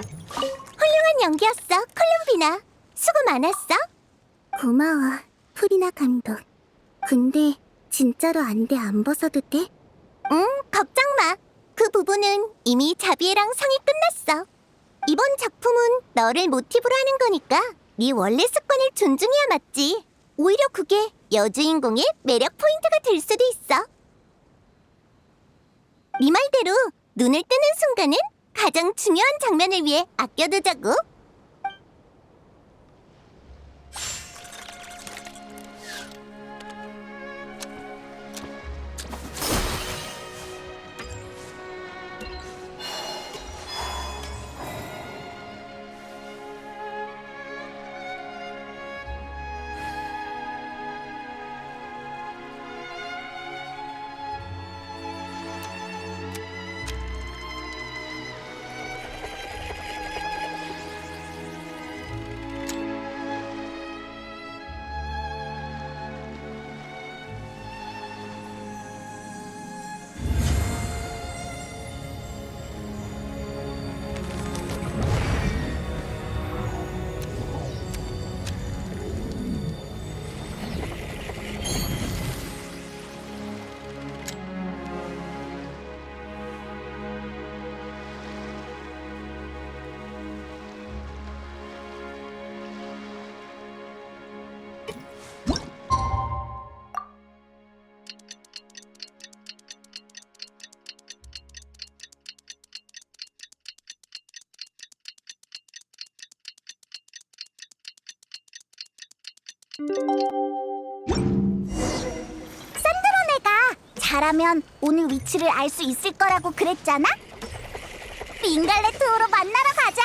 훌륭한 연기였어, 콜롬비나. 수고 많았어. 고마워, 프리나 감독. 근데 진짜로 안대 안 벗어도 돼? 응, 걱정 마. 그 부분은 이미 자비애랑 상의 끝났어. 이번 작품은 너를 모티브로 하는 거니까 네 원래 습관을 존중해야 맞지. 오히려 그게 여주인공의 매력 포인트가 될 수도 있어. 네 말대로 눈을 뜨는 순간은 가장 중요한 장면을 위해 아껴두자고. 산드로네가 잘하면 오늘 위치를 알 수 있을 거라고 그랬잖아? 빙갈레트호로 만나러 가자!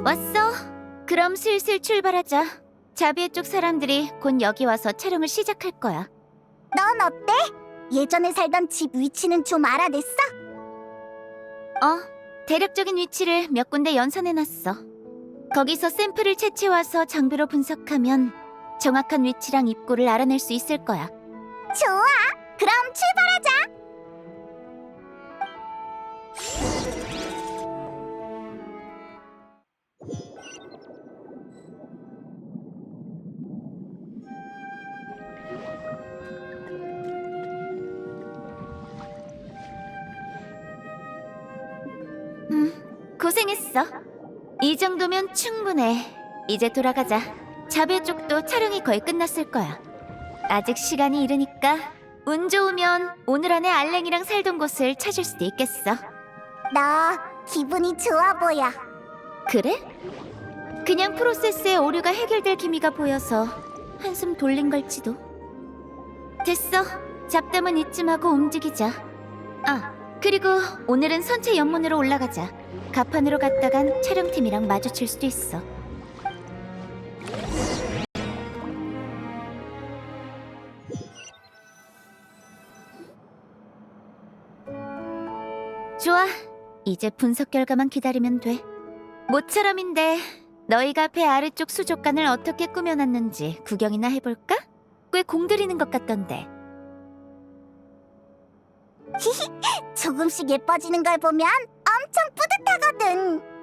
왔어. 그럼 슬슬 출발하자. 자비의 쪽 사람들이 곧 여기 와서 촬영을 시작할 거야. 넌 어때? 예전에 살던 집 위치는 좀 알아냈어? 대략적인 위치를 몇 군데 연산해놨어. 거기서 샘플을 채취와서 장비로 분석하면 정확한 위치랑 입구를 알아낼 수 있을 거야. 좋아! 그럼 출발하자! 고생했어. 이 정도면 충분해. 이제 돌아가자. 자비의 쪽도 촬영이 거의 끝났을 거야. 아직 시간이 이르니까 운 좋으면 오늘 안에 알랭이랑 살던 곳을 찾을 수도 있겠어. 너 기분이 좋아 보여. 그래? 그냥 프로세스의 오류가 해결될 기미가 보여서 한숨 돌린 걸지도. 됐어. 잡담은 이쯤하고 움직이자. 그리고 오늘은 선체 연문으로 올라가자. 가판으로 갔다간 촬영팀이랑 마주칠 수도 있어. 좋아. 이제 분석 결과만 기다리면 돼. 모처럼인데 너희가 배 아래쪽 수족관을 어떻게 꾸며놨는지 구경이나 해볼까? 꽤 공들이는 것 같던데. 조금씩 예뻐지는 걸 보면 엄청 뿌듯하거든.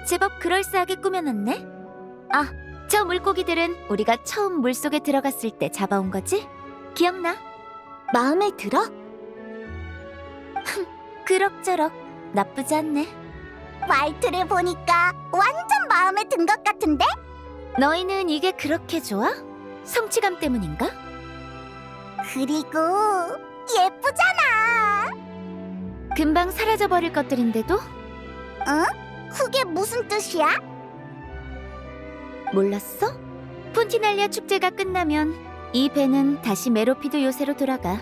제법 그럴싸하게 꾸며놨네. 저 물고기들은 우리가 처음 물속에 들어갔을 때 잡아온 거지? 기억나? 마음에 들어? 그럭저럭 나쁘지 않네. 말투를 보니까 완전 마음에 든 것 같은데? 너희는 이게 그렇게 좋아? 성취감 때문인가? 그리고 예쁘잖아. 금방 사라져버릴 것들인데도? 그게 무슨 뜻이야? 몰랐어? 푼티날리아 축제가 끝나면 이 배는 다시 메로피드 요새로 돌아가.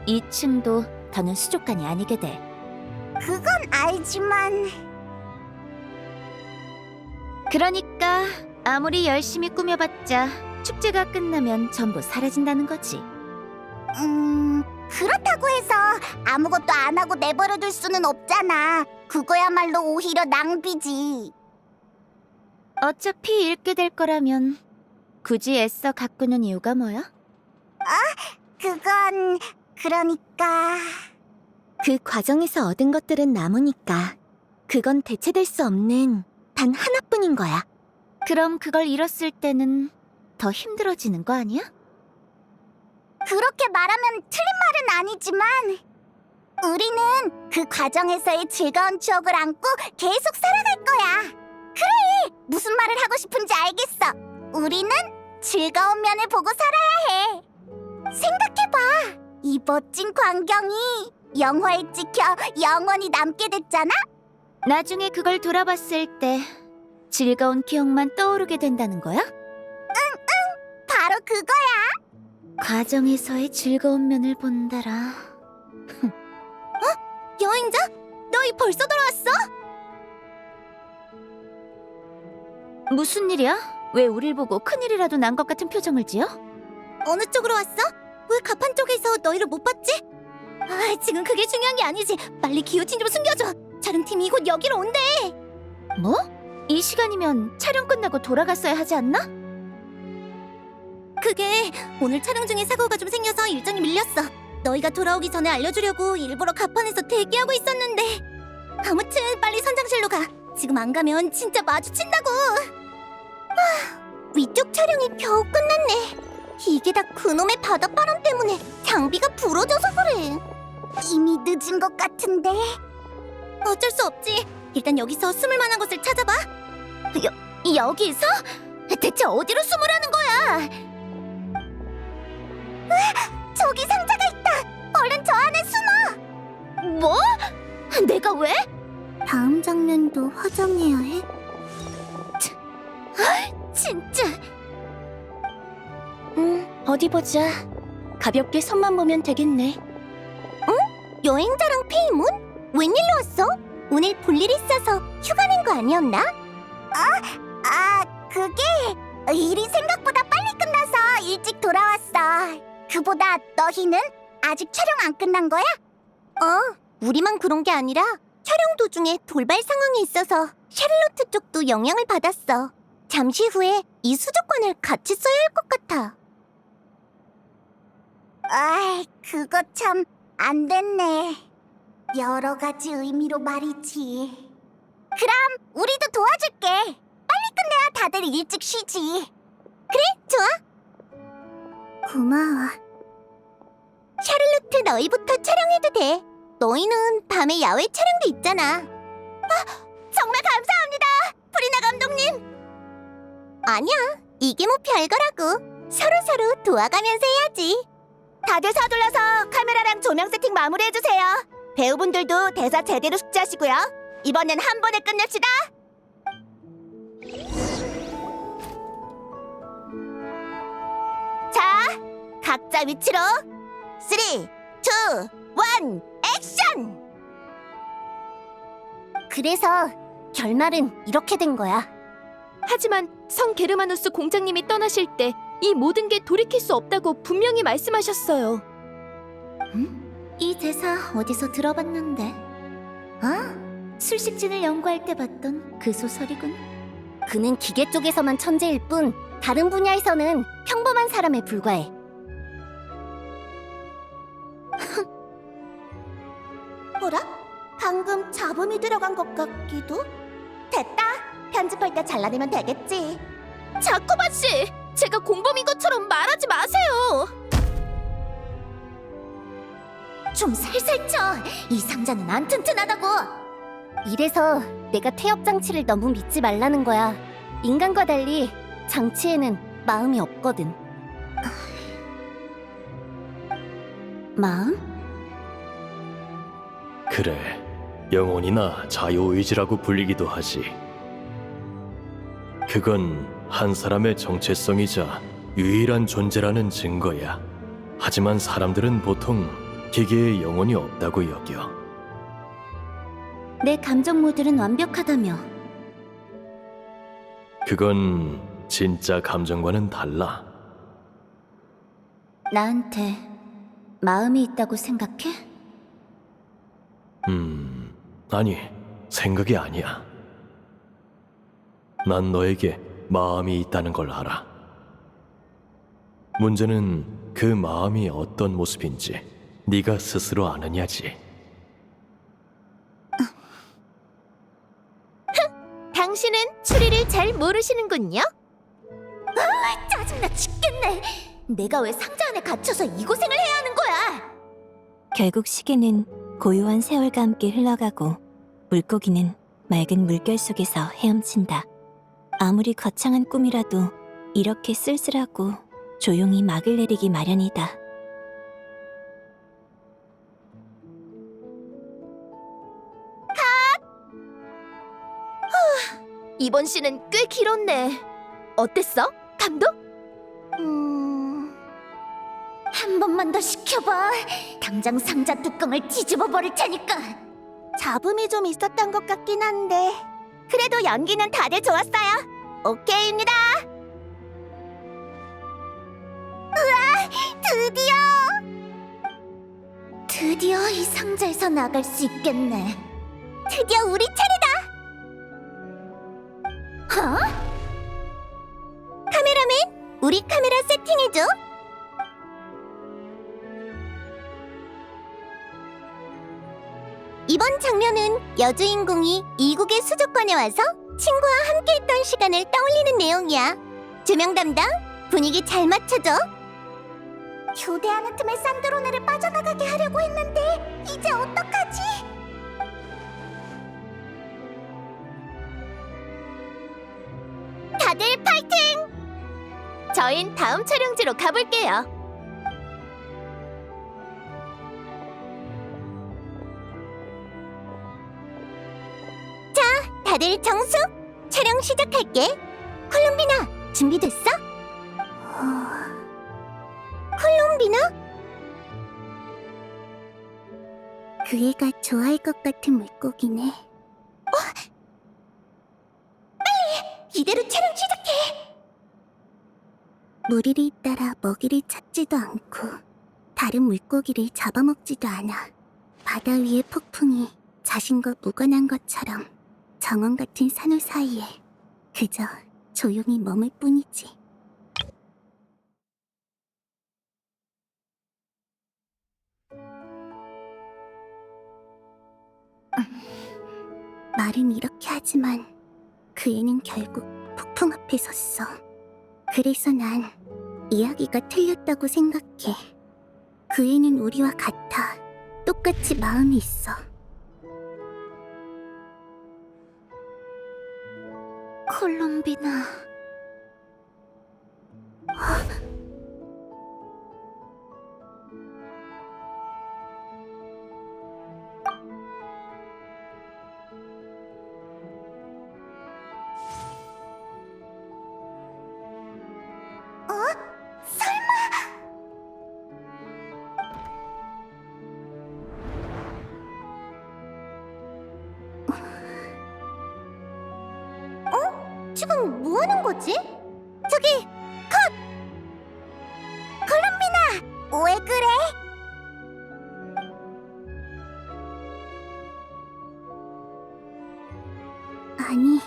이 층도 더는 수족관이 아니게 돼. 그건 알지만 그러니까 아무리 열심히 꾸며봤자 축제가 끝나면 전부 사라진다는 거지. 그렇다고 해서 아무것도 안 하고 내버려둘 수는 없잖아. 그거야말로 오히려 낭비지. 어차피 읽게 될 거라면 굳이 애써 가꾸는 이유가 뭐야? 그건 그러니까 그 과정에서 얻은 것들은 남으니까 그건 대체될 수 없는 단 하나뿐인 거야. 그럼 그걸 잃었을 때는 더 힘들어지는 거 아니야? 그렇게 말하면 틀린 말은 아니지만 우리는 그 과정에서의 즐거운 추억을 안고 계속 살아갈 거야. 그래, 무슨 말을 하고 싶은지 알겠어. 우리는 즐거운 면을 보고 살아야 해. 생각해봐. 이 멋진 광경이 영화에 찍혀 영원히 남게 됐잖아? 나중에 그걸 돌아봤을 때 즐거운 기억만 떠오르게 된다는 거야? 바로 그거야. 과정에서의 즐거운 면을 본다라. 여행자? 너희 벌써 돌아왔어? 무슨 일이야? 왜 우릴 보고 큰일이라도 난 것 같은 표정을 지어? 어느 쪽으로 왔어? 왜 가판 쪽에서 너희를 못 봤지? 지금 그게 중요한 게 아니지. 빨리 기호틴 좀 숨겨줘. 촬영팀이 곧 여기로 온대. 뭐? 이 시간이면 촬영 끝나고 돌아갔어야 하지 않나? 그게 오늘 촬영 중에 사고가 좀 생겨서 일정이 밀렸어. 너희가 돌아오기 전에 알려주려고 일부러 가판에서 대기하고 있었는데. 아무튼 빨리 선장실로 가. 지금 안 가면 진짜 마주친다고. 위쪽 촬영이 겨우 끝났네. 이게 다 그놈의 바닷바람 때문에 장비가 부러져서 그래. 이미 늦은 것 같은데. 어쩔 수 없지. 일단 여기서 숨을 만한 곳을 찾아봐. 여기서? 대체 어디로 숨으라는 거야? 저기 상자가 있다. 얼른 저 안에 숨어. 뭐? 내가 왜? 다음 장면도 화장해야 해? 진짜. 어디 보자. 가볍게 선만 보면 되겠네. 여행자랑 페이몬? 웬일로 왔어? 오늘 볼일 있어서 휴가 낸 거 아니었나? 그게 일이 생각보다 빨리 끝나서 일찍 돌아왔어. 그보다 너희는 아직 촬영 안 끝난 거야? 우리만 그런 게 아니라 촬영 도중에 돌발 상황이 있어서 샤를로트 쪽도 영향을 받았어. 잠시 후에 이 수족관을 같이 써야 할 것 같아. 그거 참 안 됐네. 여러 가지 의미로 말이지. 그럼 우리도 도와줄게. 빨리 끝내야 다들 일찍 쉬지. 그래, 좋아. 고마워. 샤를로트 너희부터 촬영해도 돼. 너희는 밤에 야외 촬영도 있잖아. 정말 감사합니다, 프리나 감독님. 아니야, 이게 뭐 별거라고. 서로서로 도와가면서 해야지. 다들 서둘러서 카메라랑 조명 세팅 마무리해주세요. 배우분들도 대사 제대로 숙지하시고요. 이번엔 한 번에 끝냅시다. 자, 각자 위치로 3, 2, 1, 액션! 그래서 결말은 이렇게 된 거야. 하지만 성 게르마누스 공장님이 떠나실 때 이 모든 게 돌이킬 수 없다고 분명히 말씀하셨어요. 이 대사 어디서 들어봤는데? 술식진을 연구할 때 봤던 그 소설이군. 그는 기계 쪽에서만 천재일 뿐 다른 분야에서는 평범한 사람에 불과해. 뭐라? 방금 잡음이 들어간 것 같기도? 됐다. 편집할 때 잘라내면 되겠지. 자코바 씨, 제가 공범인 것처럼 말하지 마세요. 좀 살살 쳐. 이 상자는 안 튼튼하다고. 이래서 내가 태엽 장치를 너무 믿지 말라는 거야. 인간과 달리 장치에는 마음이 없거든. 마음? 그래, 영혼이나 자유의지라고 불리기도 하지. 그건 한 사람의 정체성이자 유일한 존재라는 증거야. 하지만 사람들은 보통 기계에 영혼이 없다고 여겨. 내 감정 모듈은 완벽하다며. 그건 진짜 감정과는 달라. 나한테 마음이 있다고 생각해? 아니, 생각이 아니야. 난 너에게 마음이 있다는 걸 알아. 문제는 그 마음이 어떤 모습인지 네가 스스로 아느냐지. 당신은 추리를 잘 모르시는군요. 짜증나 죽겠네. 내가 왜 상자 안에 갇혀서 이 고생을 해야 하는 거야? 결국 시계는 고요한 세월과 함께 흘러가고 물고기는 맑은 물결 속에서 헤엄친다. 아무리 거창한 꿈이라도 이렇게 쓸쓸하고 조용히 막을 내리기 마련이다. 이번 씬은 꽤 길었네. 어땠어? 감독? 한 번만 더 시켜봐. 당장 상자 뚜껑을 뒤집어 버릴 테니까. 잡음이 좀 있었던 것 같긴 한데 그래도 연기는 다들 좋았어요. 오케이입니다. 우와, 드디어 이 상자에서 나갈 수 있겠네. 드디어 우리 차례다. 카메라맨, 우리 카메라 세팅해줘. 이번 장면은 여주인공이 이국의 수족관에 와서 친구와 함께했던 시간을 떠올리는 내용이야. 조명 담당, 분위기 잘 맞춰줘. 교대하는 틈에 산드로네를 빠져나가게 하려고 했는데 이제 어떡하지? 다들 파이팅! 저흰 다음 촬영지로 가볼게요. 다들 정수! 촬영 시작할게. 콜롬비나, 준비됐어? 콜롬비나? 그 애가 좋아할 것 같은 물고기네. 빨리! 이대로 촬영 시작해! 무리를 따라 먹이를 찾지도 않고 다른 물고기를 잡아먹지도 않아. 바다 위의 폭풍이 자신과 무관한 것처럼 정원 같은 산호 사이에 그저 조용히 머물 뿐이지. 말은 이렇게 하지만 그 애는 결국 폭풍 앞에 섰어. 그래서 난 이야기가 틀렸다고 생각해. 그 애는 우리와 같아. 똑같이 마음이 있어. 콜롬비나. 지금 뭐 하는 거지? 저기, 컷! 콜롬비나! 왜 그래? 아니,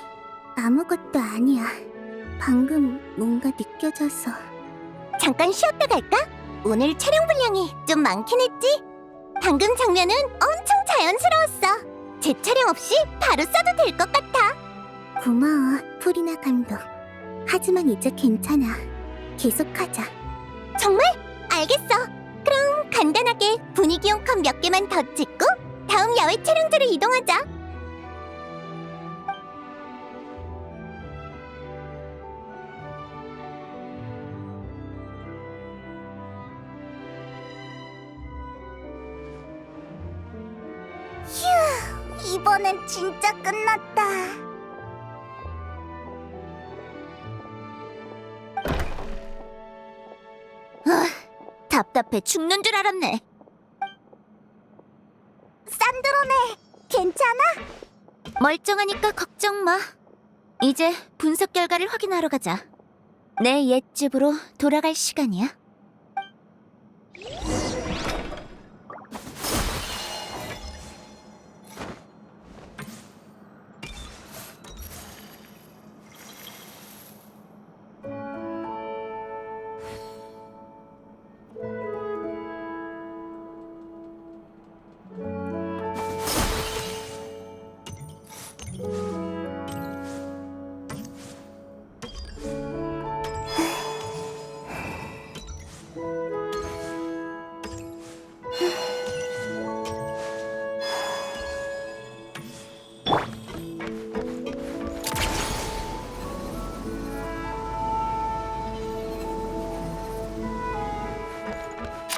아무것도 아니야. 방금 뭔가 느껴져서. 잠깐 쉬었다 갈까? 오늘 촬영 분량이 좀 많긴 했지? 방금 장면은 엄청 자연스러웠어. 재촬영 없이 바로 써도 될 것 같아. 고마워, 프리나 감독. 하지만 이제 괜찮아. 계속하자. 정말? 알겠어. 그럼 간단하게 분위기용 컷 몇 개만 더 찍고 다음 야외 촬영지로 이동하자. 이번엔 진짜 끝났다. 답답해 죽는 줄 알았네. 산드로네, 괜찮아? 멀쩡하니까 걱정 마. 이제 분석 결과를 확인하러 가자. 내 옛집으로 돌아갈 시간이야.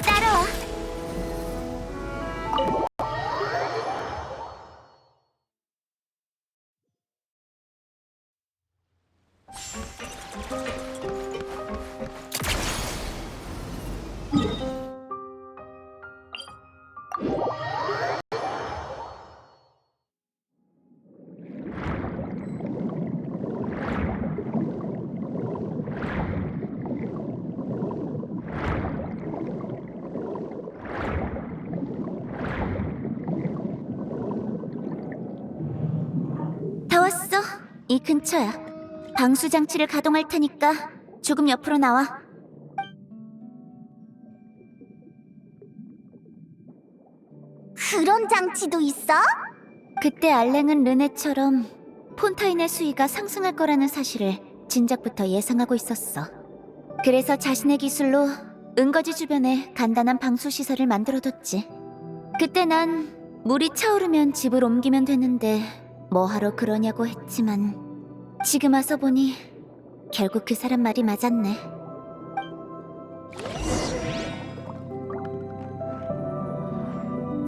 따라와. 다 왔어. 이 근처야. 방수 장치를 가동할 테니까 조금 옆으로 나와. 그런 장치도 있어? 그때 알랭은 르네처럼 폰타인의 수위가 상승할 거라는 사실을 진작부터 예상하고 있었어. 그래서 자신의 기술로 은거지 주변에 간단한 방수 시설을 만들어뒀지. 그때 난 물이 차오르면 집을 옮기면 되는데 뭐하러 그러냐고 했지만 지금 와서 보니 결국 그 사람 말이 맞았네.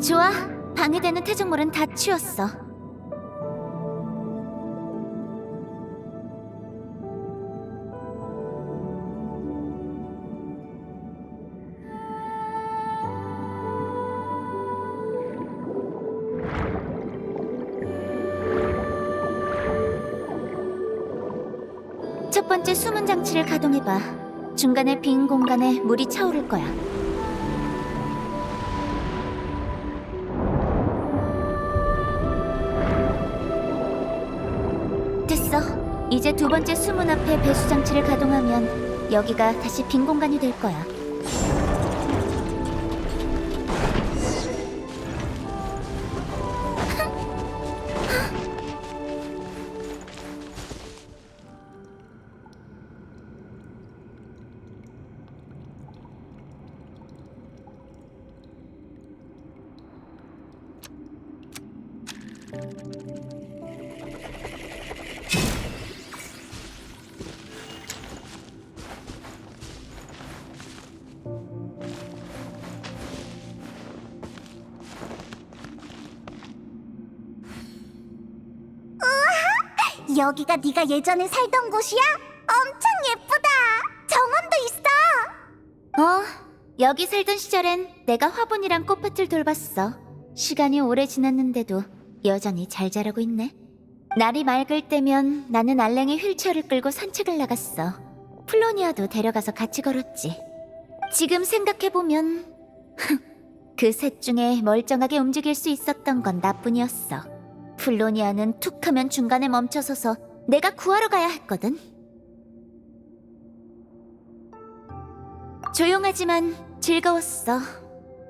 좋아, 방해되는 퇴적물은 다 치웠어. 첫 번째 수문 장치를 가동해봐. 중간에 빈 공간에 물이 차오를 거야. 됐어. 이제 두 번째 수문 앞에 배수 장치를 가동하면 여기가 다시 빈 공간이 될 거야. 여기가 네가 예전에 살던 곳이야? 엄청 예쁘다. 정원도 있어. 여기 살던 시절엔 내가 화분이랑 꽃밭을 돌봤어. 시간이 오래 지났는데도 여전히 잘 자라고 있네. 날이 맑을 때면 나는 알랭이 휠체어를 끌고 산책을 나갔어. 플로니아도 데려가서 같이 걸었지. 지금 생각해보면 그 셋 중에 멀쩡하게 움직일 수 있었던 건 나뿐이었어. 플로니아는 툭하면 중간에 멈춰서서 내가 구하러 가야 했거든. 조용하지만 즐거웠어.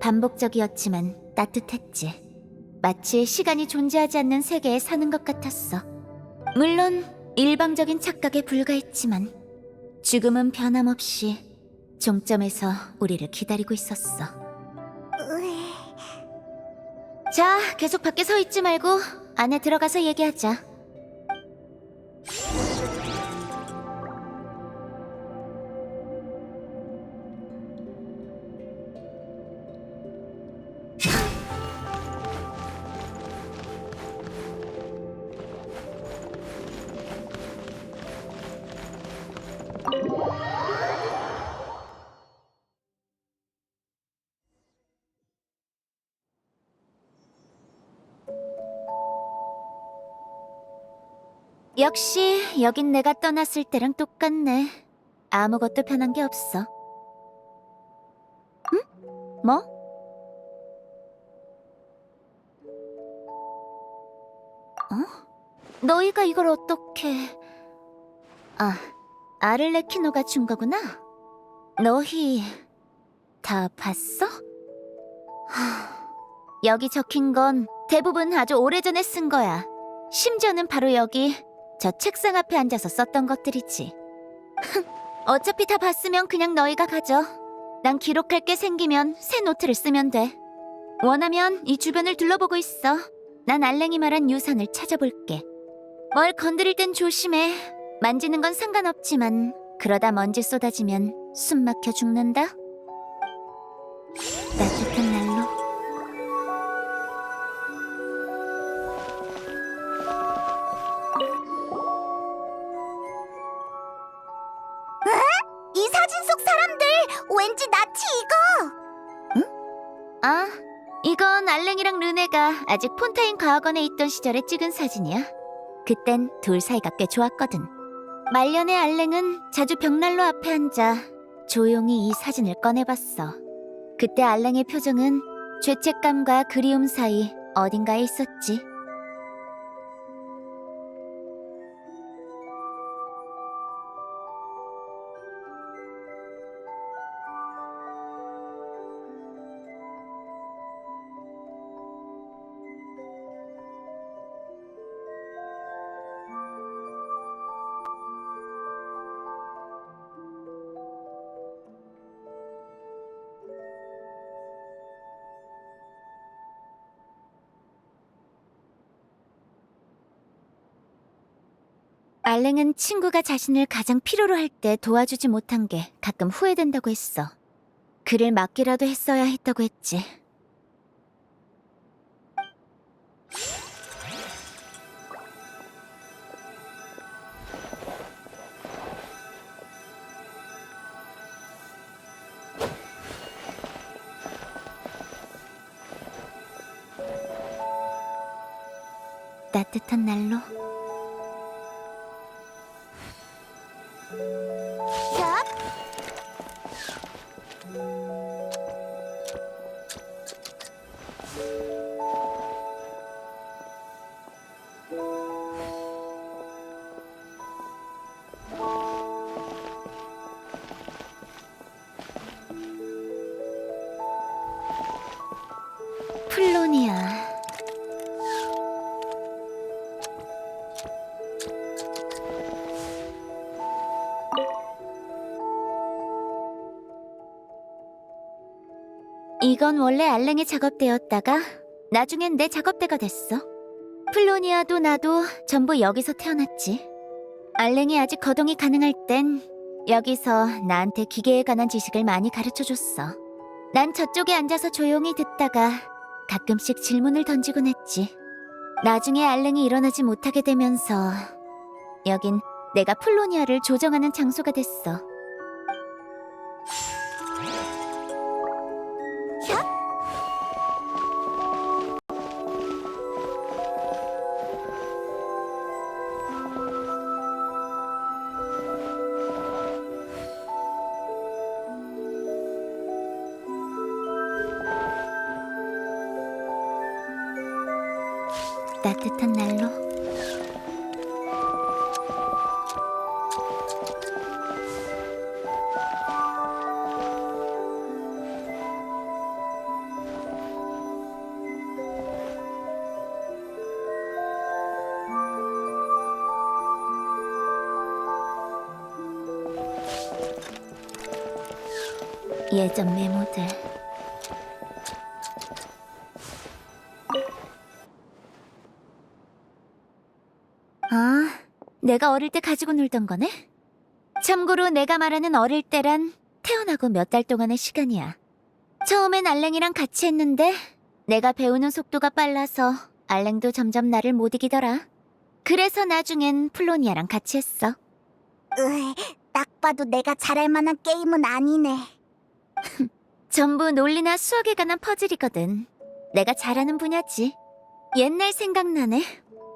반복적이었지만 따뜻했지. 마치 시간이 존재하지 않는 세계에 사는 것 같았어. 물론 일방적인 착각에 불과했지만 죽음은 변함없이 종점에서 우리를 기다리고 있었어. 자, 계속 밖에 서 있지 말고 안에 들어가서 얘기하자. 역시 여긴 내가 떠났을 때랑 똑같네. 아무것도 변한 게 없어. 응? 뭐? 너희가 이걸 어떻게... 아, 아를레키노가 준 거구나? 너희... 다 봤어? 여기 적힌 건 대부분 아주 오래전에 쓴 거야. 심지어는 바로 여기 저 책상 앞에 앉아서 썼던 것들이지. 어차피 다 봤으면 그냥 너희가 가져. 난 기록할 게 생기면 새 노트를 쓰면 돼. 원하면 이 주변을 둘러보고 있어. 난 알랭이 말한 유산을 찾아볼게. 뭘 건드릴 땐 조심해. 만지는 건 상관없지만 그러다 먼지 쏟아지면 숨 막혀 죽는다. 따뜻한 날로. 이 사진 속 사람들 왠지 나치 이거. 아, 이건 알랭이랑 르네가 아직 폰타인 과학원에 있던 시절에 찍은 사진이야. 그땐 둘 사이가 꽤 좋았거든. 말년의 알랭은 자주 벽난로 앞에 앉아 조용히 이 사진을 꺼내봤어. 그때 알랭의 표정은 죄책감과 그리움 사이 어딘가에 있었지. 알랭은 친구가 자신을 가장 필요로 할 때 도와주지 못한 게 가끔 후회된다고 했어. 그를 막기라도 했어야 했다고 했지. 따뜻한 날로. 플로니아. 이건 원래 알랭의 작업대였다가 나중엔 내 작업대가 됐어. 플로니아도 나도 전부 여기서 태어났지. 알랭이 아직 거동이 가능할 땐 여기서 나한테 기계에 관한 지식을 많이 가르쳐줬어. 난 저쪽에 앉아서 조용히 듣다가 가끔씩 질문을 던지곤 했지. 나중에 알랭이 일어나지 못하게 되면서 여긴 내가 플로니아를 조정하는 장소가 됐어. 따뜻한 날로. 예전 메모들. 아, 내가 어릴 때 가지고 놀던 거네? 참고로 내가 말하는 어릴 때란 태어나고 몇 달 동안의 시간이야. 처음엔 알랭이랑 같이 했는데 내가 배우는 속도가 빨라서 알랭도 점점 나를 못 이기더라. 그래서 나중엔 플로니아랑 같이 했어. 딱 봐도 내가 잘할 만한 게임은 아니네. 전부 논리나 수학에 관한 퍼즐이거든. 내가 잘하는 분야지. 옛날 생각나네.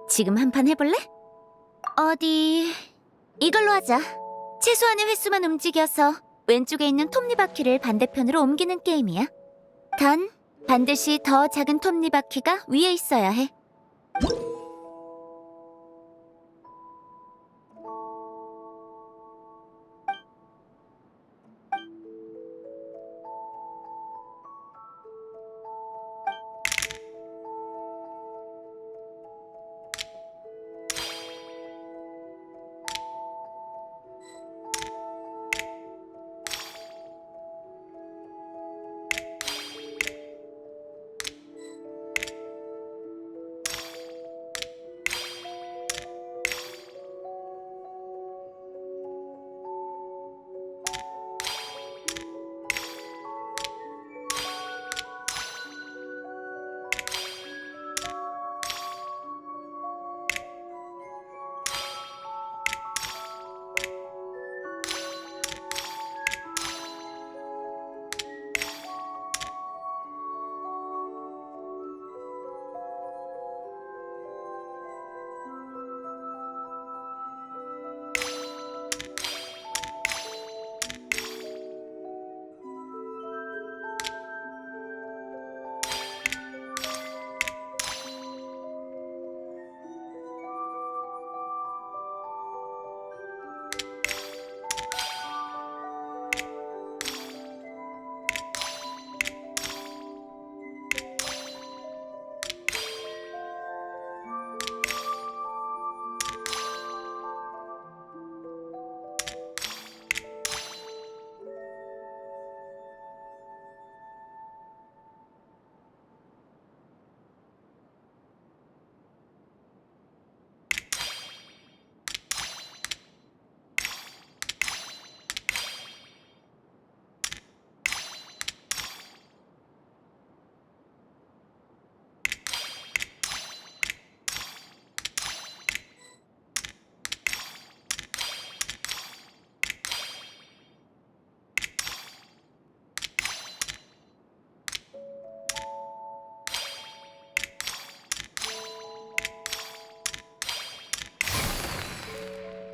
지금 한 판 해볼래? 어디... 이걸로 하자. 최소한의 횟수만 움직여서 왼쪽에 있는 톱니바퀴를 반대편으로 옮기는 게임이야. 단, 반드시 더 작은 톱니바퀴가 위에 있어야 해.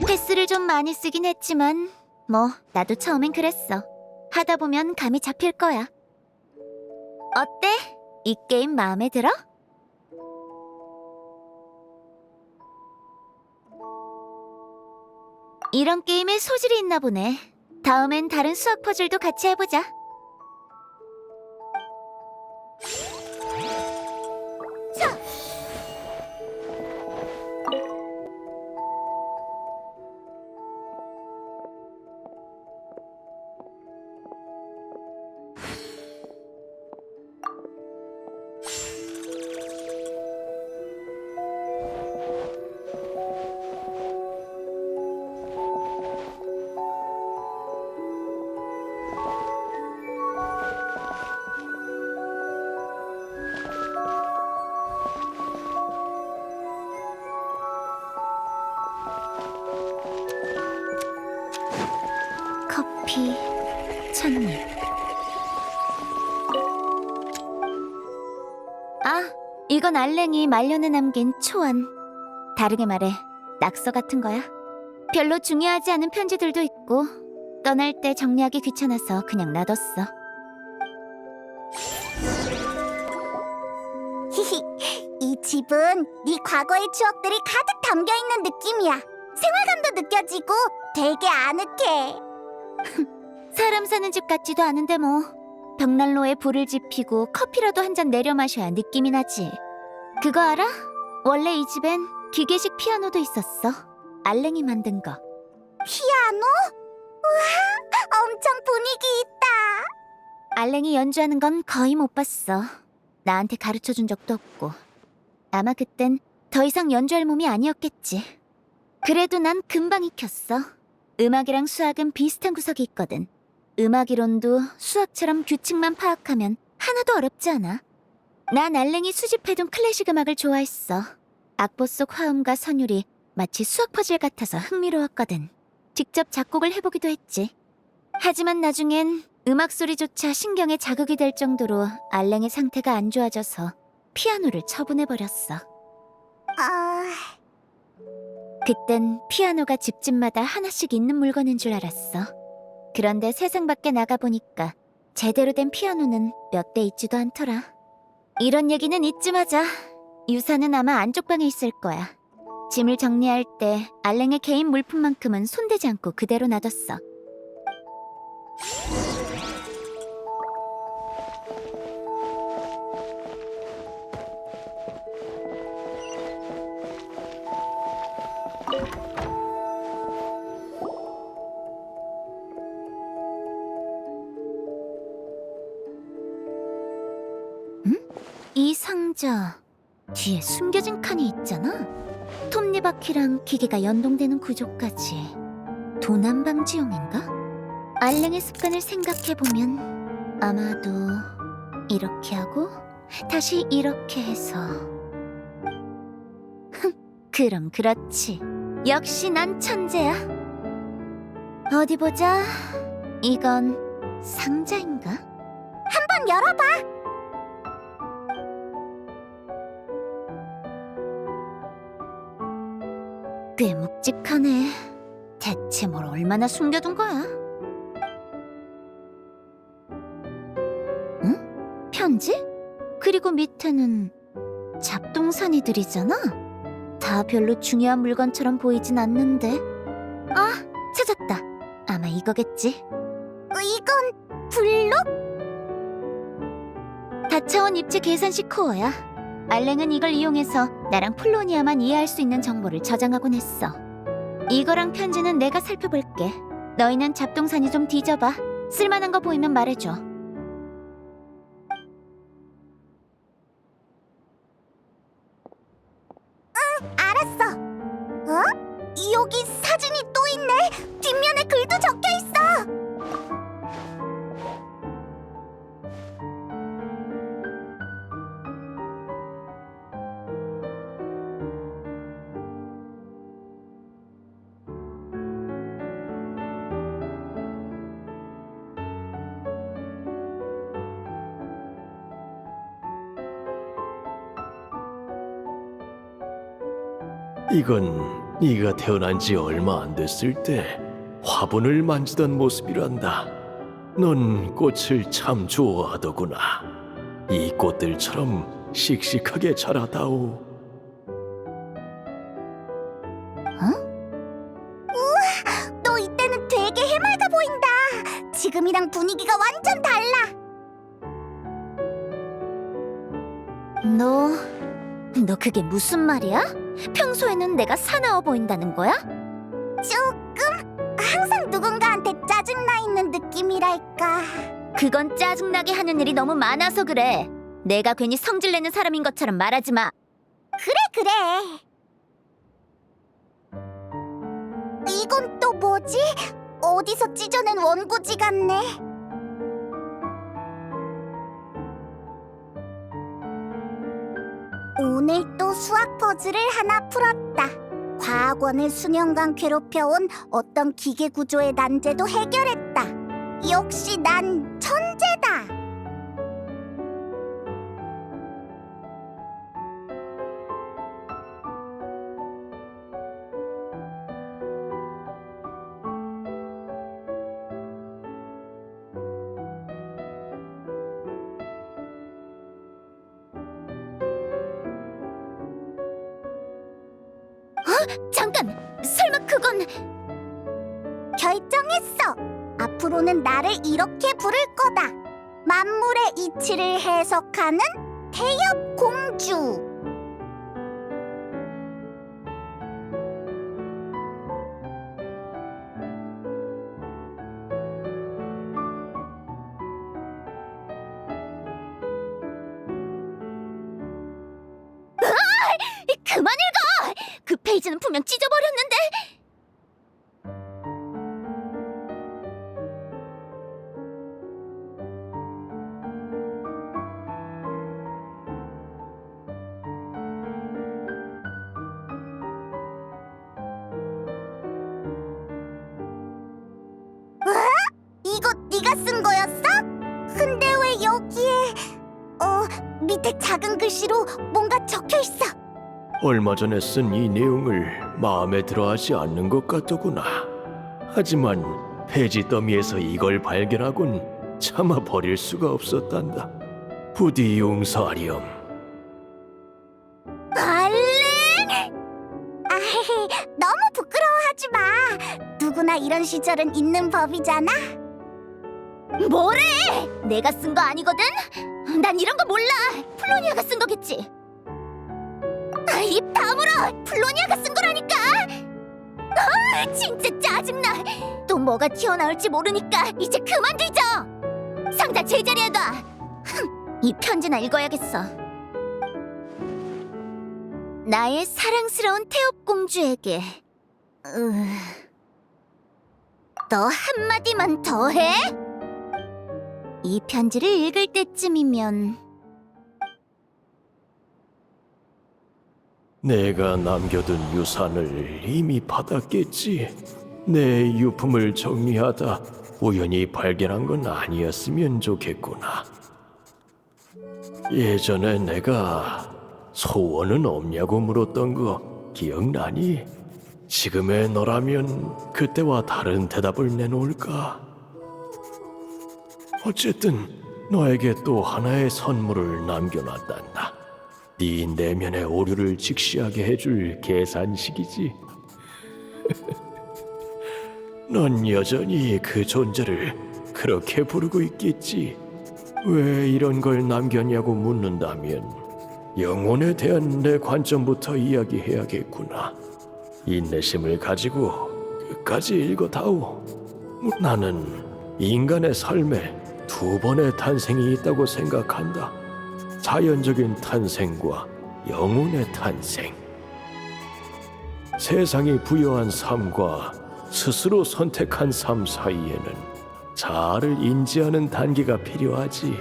패스를 좀 많이 쓰긴 했지만 뭐 나도 처음엔 그랬어. 하다 보면 감이 잡힐 거야. 어때? 이 게임 마음에 들어? 이런 게임에 소질이 있나 보네. 다음엔 다른 수학 퍼즐도 같이 해보자. 커피 찻잎. 아, 이건 알랭이 말년에 남긴 초안. 다르게 말해 낙서 같은 거야. 별로 중요하지 않은 편지들도 있고 떠날 때 정리하기 귀찮아서 그냥 놔뒀어. 히히, 이 집은 네 과거의 추억들이 가득 담겨있는 느낌이야. 생활감도 느껴지고 되게 아늑해. 사람 사는 집 같지도 않은데 뭐. 벽난로에 불을 지피고 커피라도 한 잔 내려 마셔야 느낌이 나지. 그거 알아? 원래 이 집엔 기계식 피아노도 있었어. 알랭이 만든 거. 피아노? 우와, 엄청 분위기 있다. 알랭이 연주하는 건 거의 못 봤어. 나한테 가르쳐준 적도 없고. 아마 그땐 더 이상 연주할 몸이 아니었겠지. 그래도 난 금방 익혔어. 음악이랑 수학은 비슷한 구석이 있거든. 음악 이론도 수학처럼 규칙만 파악하면 하나도 어렵지 않아. 난 알랭이 수집해둔 클래식 음악을 좋아했어. 악보 속 화음과 선율이 마치 수학 퍼즐 같아서 흥미로웠거든. 직접 작곡을 해보기도 했지. 하지만 나중엔 음악 소리조차 신경에 자극이 될 정도로 알랭의 상태가 안 좋아져서 피아노를 처분해버렸어. 그땐 피아노가 집집마다 하나씩 있는 물건인 줄 알았어. 그런데 세상 밖에 나가보니까 제대로 된 피아노는 몇 대 있지도 않더라. 이런 얘기는 이쯤하자. 유사는 아마 안쪽 방에 있을 거야. 짐을 정리할 때 알랭의 개인 물품만큼은 손대지 않고 그대로 놔뒀어. 이 상자 뒤에 숨겨진 칸이 있잖아. 톱니바퀴랑 기계가 연동되는 구조까지. 도난방지용인가? 알랭의 습관을 생각해보면 아마도 이렇게 하고 다시 이렇게 해서. 그럼 그렇지. 역시 난 천재야. 어디 보자. 이건 상자인가? 한번 열어봐. 꽤 묵직하네. 대체 뭘 얼마나 숨겨둔 거야? 응? 편지? 그리고 밑에는 잡동사니들이잖아? 다 별로 중요한 물건처럼 보이진 않는데. 아, 찾았다. 아마 이거겠지. 이건 블록? 다차원 입체 계산식 코어야. 알랭은 이걸 이용해서 나랑 폴로니아만 이해할 수 있는 정보를 저장하곤 했어. 이거랑 편지는 내가 살펴볼게. 너희는 잡동사니 좀 뒤져봐. 쓸만한 거 보이면 말해줘. 알았어. 여기 사진이 또 있네. 뒷면에 글도 적혀 있어. 이건 네가 태어난 지 얼마 안 됐을 때 화분을 만지던 모습이란다. 넌 꽃을 참 좋아하더구나. 이 꽃들처럼 씩씩하게 자라다오. 너 이때는 되게 해맑아 보인다. 지금이랑 분위기가 완전 달라. 너 그게 무슨 말이야? 평소에는 내가 사나워 보인다는 거야? 조금 항상 누군가한테 짜증나 있는 느낌이랄까. 그건 짜증나게 하는 일이 너무 많아서 그래. 내가 괜히 성질내는 사람인 것처럼 말하지 마. 그래. 이건 또 뭐지? 어디서 찢어낸 원고지 같네. 오늘 또 수학 퍼즐을 하나 풀었다. 과학원을 수년간 괴롭혀온 어떤 기계 구조의 난제도 해결했다. 역시 난 천재다. 잠깐! 설마 그건... 결정했어. 앞으로는 나를 이렇게 부를 거다. 만물의 이치를 해석하는 태엽 공주. 그만 읽어! 그 페이지는 분명 찢어버렸는데. 이거 네가 쓴 거였어? 근데 왜 여기에 밑에 작은 글씨로 뭔가 적혀 있어. 얼마 전에 쓴 이 내용을 마음에 들어하지 않는 것 같더구나. 하지만 폐지 더미에서 이걸 발견하곤 차마 버릴 수가 없었단다. 부디 용서하렴. 알랭! 아이, 너무 부끄러워하지 마. 누구나 이런 시절은 있는 법이잖아. 뭐래? 내가 쓴 거 아니거든? 난 이런 거 몰라. 플로니아가 쓴 거겠지. 입 다물어! 플로니아가 쓴 거라니까! 진짜 짜증나! 또 뭐가 튀어나올지 모르니까 이제 그만 뒤져! 상자 제자리에 놔! 이 편지나 읽어야겠어. 나의 사랑스러운 태엽 공주에게. 너 한마디만 더 해? 이 편지를 읽을 때쯤이면 내가 남겨둔 유산을 이미 받았겠지. 내 유품을 정리하다 우연히 발견한 건 아니었으면 좋겠구나. 예전에 내가 소원은 없냐고 물었던 거 기억나니? 지금의 너라면 그때와 다른 대답을 내놓을까? 어쨌든 너에게 또 하나의 선물을 남겨놨단다. 네 내면의 오류를 직시하게 해줄 계산식이지. 넌 여전히 그 존재를 그렇게 부르고 있겠지. 왜 이런 걸 남겼냐고 묻는다면 영혼에 대한 내 관점부터 이야기해야겠구나. 인내심을 가지고 끝까지 읽어다오. 나는 인간의 삶에 두 번의 탄생이 있다고 생각한다. 자연적인 탄생과 영혼의 탄생. 세상이 부여한 삶과 스스로 선택한 삶 사이에는 자아를 인지하는 단계가 필요하지.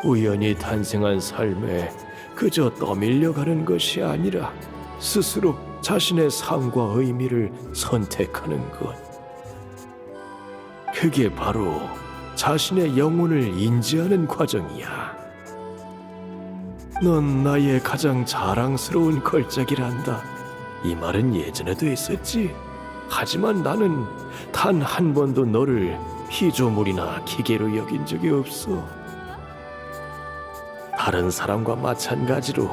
우연히 탄생한 삶에 그저 떠밀려가는 것이 아니라 스스로 자신의 삶과 의미를 선택하는 것. 그게 바로 자신의 영혼을 인지하는 과정이야. 넌 나의 가장 자랑스러운 걸작이란다. 이 말은 예전에도 있었지. 하지만 나는 단 한 번도 너를 피조물이나 기계로 여긴 적이 없어. 다른 사람과 마찬가지로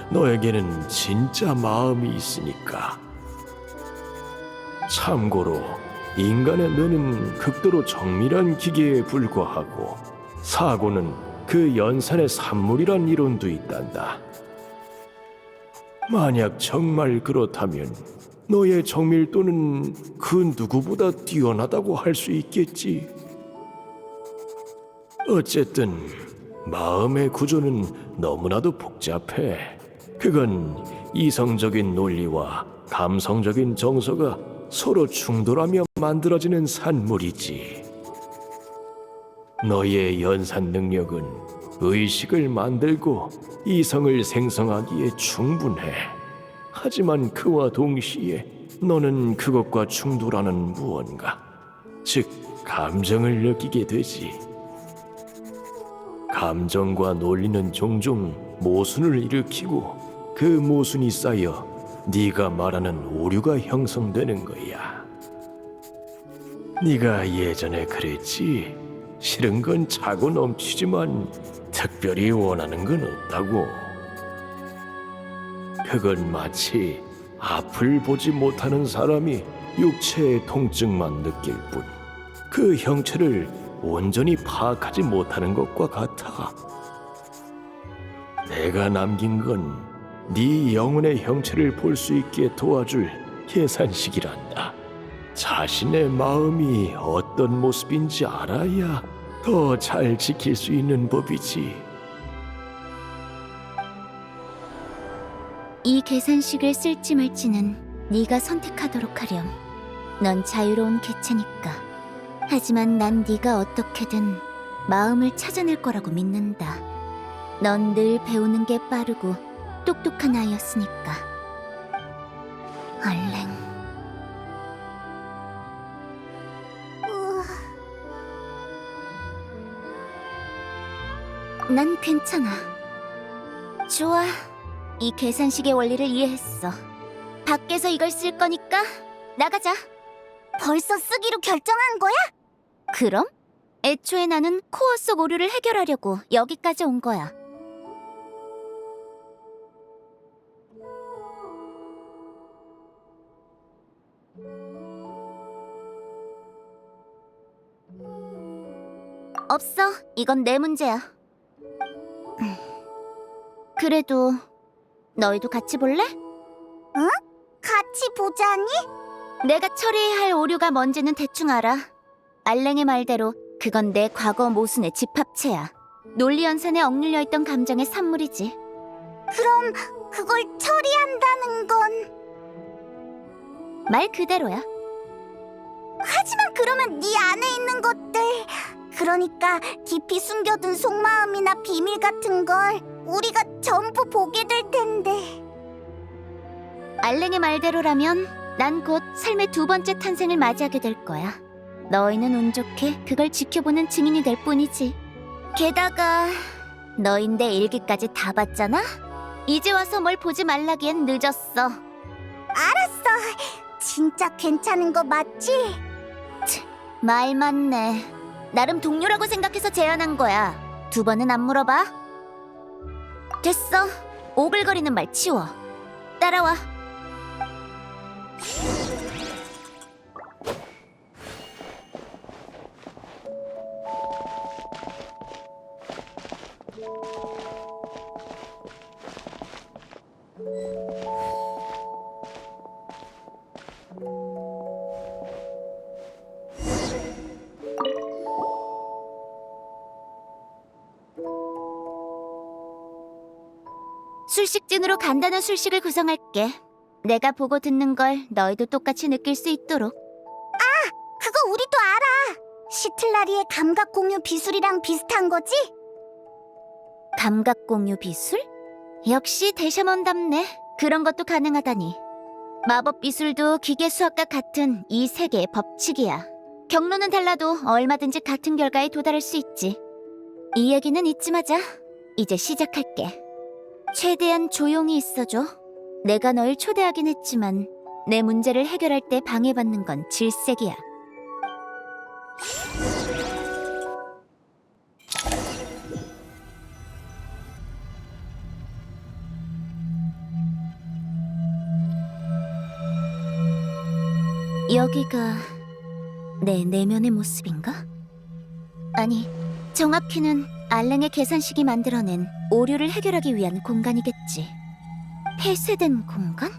너에게는 진짜 마음이 있으니까. 참고로 인간의 뇌는 극도로 정밀한 기계에 불과하고 사고는 그 연산의 산물이란 이론도 있단다. 만약 정말 그렇다면 너의 정밀도는 그 누구보다 뛰어나다고 할 수 있겠지. 어쨌든 마음의 구조는 너무나도 복잡해. 그건 이성적인 논리와 감성적인 정서가 서로 충돌하며 만들어지는 산물이지. 너의 연산 능력은 의식을 만들고 이성을 생성하기에 충분해. 하지만 그와 동시에 너는 그것과 충돌하는 무언가, 즉 감정을 느끼게 되지. 감정과 논리는 종종 모순을 일으키고 그 모순이 쌓여 네가 말하는 오류가 형성되는 거야. 네가 예전에 그랬지. 싫은 건 차고 넘치지만 특별히 원하는 건 없다고. 그건 마치 앞을 보지 못하는 사람이 육체의 통증만 느낄 뿐 그 형체를 온전히 파악하지 못하는 것과 같아. 내가 남긴 건 네 영혼의 형체를 볼 수 있게 도와줄 계산식이란다. 자신의 마음이 어떤 모습인지 알아야 더 잘 지킬 수 있는 법이지. 이 계산식을 쓸지 말지는 네가 선택하도록 하렴. 넌 자유로운 개체니까. 하지만 난 네가 어떻게든 마음을 찾아낼 거라고 믿는다. 넌 늘 배우는 게 빠르고 똑똑한 아이였으니까. 얼랭. 난 괜찮아. 좋아. 이 계산식의 원리를 이해했어. 밖에서 이걸 쓸 거니까 나가자. 벌써 쓰기로 결정한 거야? 그럼? 애초에 나는 코어 속 오류를 해결하려고 여기까지 온 거야. 없어. 이건 내 문제야. 그래도 너희도 같이 볼래? 같이 보자니? 내가 처리해야 할 오류가 뭔지는 대충 알아. 알랭의 말대로 그건 내 과거 모순의 집합체야. 논리연산에 억눌려 있던 감정의 산물이지. 그럼 그걸 처리한다는 건... 말 그대로야. 하지만 그러면 네 안에 있는 것들... 그러니까 깊이 숨겨둔 속마음이나 비밀 같은 걸 우리가 전부 보게 될 텐데... 알랭의 말대로라면 난 곧 삶의 두 번째 탄생을 맞이하게 될 거야. 너희는 운 좋게 그걸 지켜보는 증인이 될 뿐이지. 게다가 너흰 내 일기까지 다 봤잖아? 이제 와서 뭘 보지 말라기엔 늦었어. 알았어. 진짜 괜찮은 거 맞지? 말 맞네. 나름 동료라고 생각해서 제안한 거야. 두 번은 안 물어봐. 됐어. 오글거리는 말 치워. 따라와. 술식진으로 간단한 술식을 구성할게. 내가 보고 듣는 걸 너희도 똑같이 느낄 수 있도록. 그거 우리도 알아. 시틀라리의 감각 공유 비술이랑 비슷한 거지? 감각 공유 비술? 역시 대샤먼답네. 그런 것도 가능하다니. 마법 비술도 기계 수학과 같은 이 세계의 법칙이야. 경로는 달라도 얼마든지 같은 결과에 도달할 수 있지. 이 얘기는 잊지 마자. 이제 시작할게. 최대한 조용히 있어줘. 내가 널 초대하긴 했지만 내 문제를 해결할 때 방해받는 건 질색이야. 여기가 내 내면의 모습인가? 아니, 정확히는 알랭의 계산식이 만들어낸 오류를 해결하기 위한 공간이겠지. 폐쇄된 공간?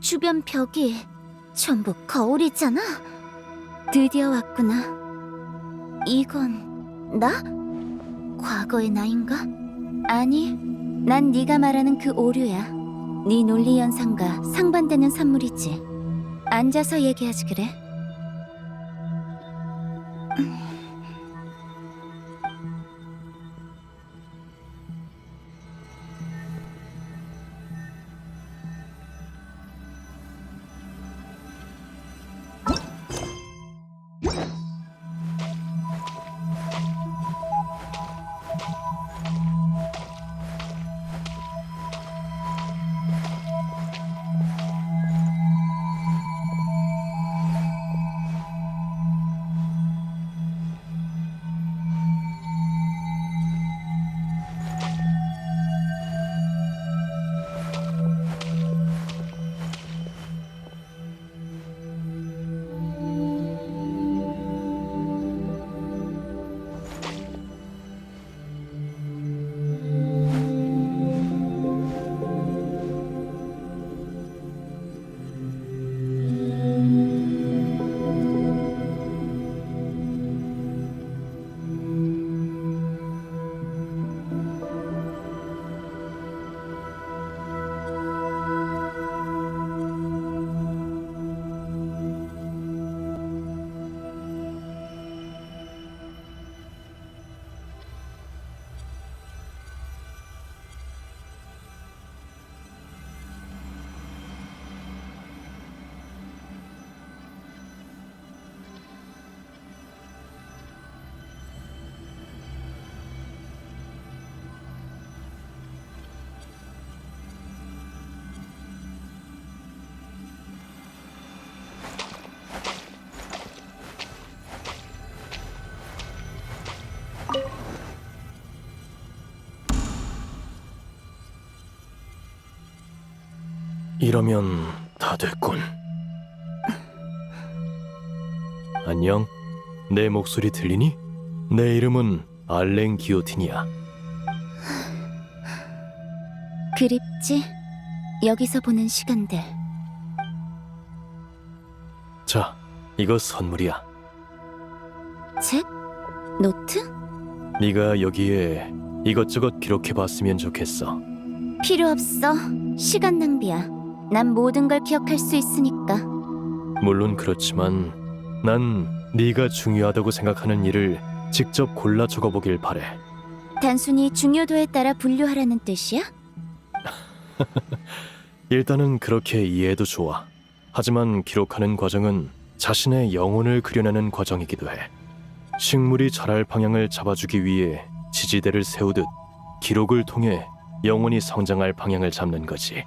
주변 벽이 전부 거울이잖아? 드디어 왔구나. 이건 나? 과거의 나인가? 아니, 난 네가 말하는 그 오류야. 네 논리 현상과 상반되는 산물이지. 앉아서 얘기하지 그래. 이러면 다 됐군. 안녕. 내 목소리 들리니? 내 이름은 알랭 기오틴이야. 그립지? 여기서 보는 시간들. 자, 이거 선물이야. 책? 노트? 네가 여기에 이것저것 기록해봤으면 좋겠어. 필요 없어. 시간 낭비야. 난 모든 걸 기억할 수 있으니까. 물론 그렇지만 난 네가 중요하다고 생각하는 일을 직접 골라 적어보길 바래. 단순히 중요도에 따라 분류하라는 뜻이야? 일단은 그렇게 이해해도 좋아. 하지만 기록하는 과정은 자신의 영혼을 그려내는 과정이기도 해. 식물이 자랄 방향을 잡아주기 위해 지지대를 세우듯 기록을 통해 영혼이 성장할 방향을 잡는 거지.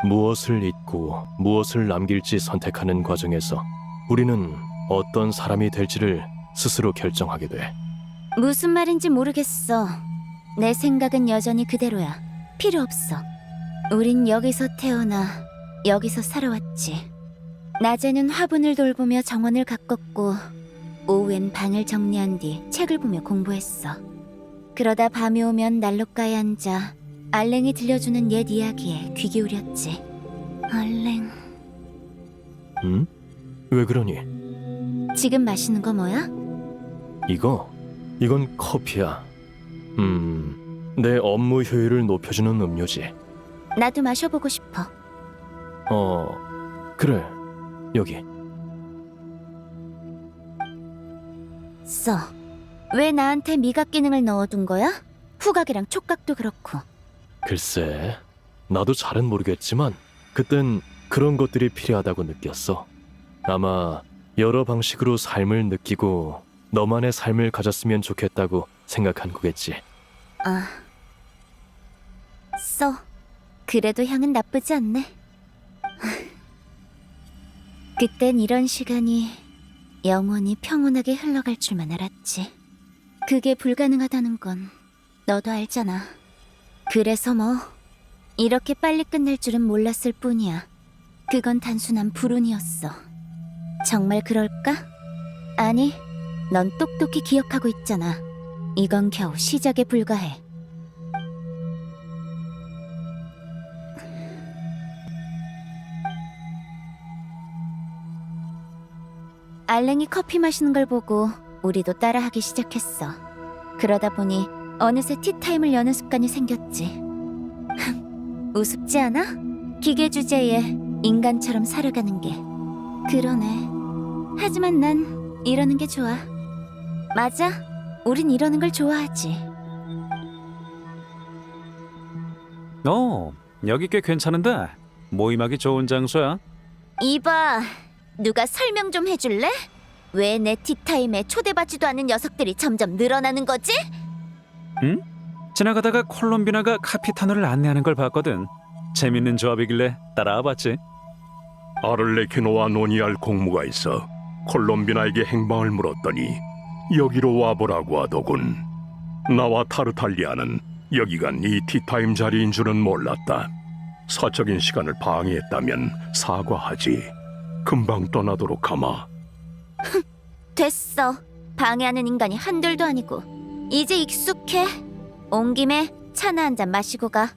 무엇을 잊고 무엇을 남길지 선택하는 과정에서 우리는 어떤 사람이 될지를 스스로 결정하게 돼. 무슨 말인지 모르겠어. 내 생각은 여전히 그대로야. 필요 없어. 우린 여기서 태어나 여기서 살아왔지. 낮에는 화분을 돌보며 정원을 가꿨고 오후엔 방을 정리한 뒤 책을 보며 공부했어. 그러다 밤이 오면 난로가에 앉아 알랭이 들려주는 옛 이야기에 귀 기울였지. 알랭... 응? 왜 그러니? 지금 마시는 거 뭐야? 이건 커피야. 내 업무 효율을 높여주는 음료지. 나도 마셔보고 싶어. 그래. 여기. 써. 왜 나한테 미각 기능을 넣어둔 거야? 후각이랑 촉각도 그렇고. 글쎄, 나도 잘은 모르겠지만 그땐 그런 것들이 필요하다고 느꼈어. 아마 여러 방식으로 삶을 느끼고 너만의 삶을 가졌으면 좋겠다고 생각한 거겠지. 아... 써. 그래도 향은 나쁘지 않네. 그땐 이런 시간이 영원히 평온하게 흘러갈 줄만 알았지. 그게 불가능하다는 건 너도 알잖아. 그래서 뭐 이렇게 빨리 끝날 줄은 몰랐을 뿐이야. 그건 단순한 불운이었어. 정말 그럴까? 아니, 넌 똑똑히 기억하고 있잖아. 이건 겨우 시작에 불과해. 알랭이 커피 마시는 걸 보고 우리도 따라하기 시작했어. 그러다 보니 어느새 티타임을 여는 습관이 생겼지. 우습지 않아? 기계 주제에 인간처럼 살아가는 게. 그러네. 하지만 난 이러는 게 좋아. 맞아. 우린 이러는 걸 좋아하지. 여기 꽤 괜찮은데? 모임하기 좋은 장소야. 이봐, 누가 설명 좀 해줄래? 왜 내 티타임에 초대받지도 않은 녀석들이 점점 늘어나는 거지? 응? 지나가다가 콜롬비나가 카피타노를 안내하는 걸 봤거든. 재밌는 조합이길래 따라와봤지. 아를레키노와 논의할 공무가 있어 콜롬비나에게 행방을 물었더니 여기로 와보라고 하더군. 나와 타르탈리아는 여기가 네 티타임 자리인 줄은 몰랐다. 사적인 시간을 방해했다면 사과하지. 금방 떠나도록 하마. 됐어. 방해하는 인간이 한둘도 아니고. 이제 익숙해. 온 김에 차나 한 잔 마시고 가.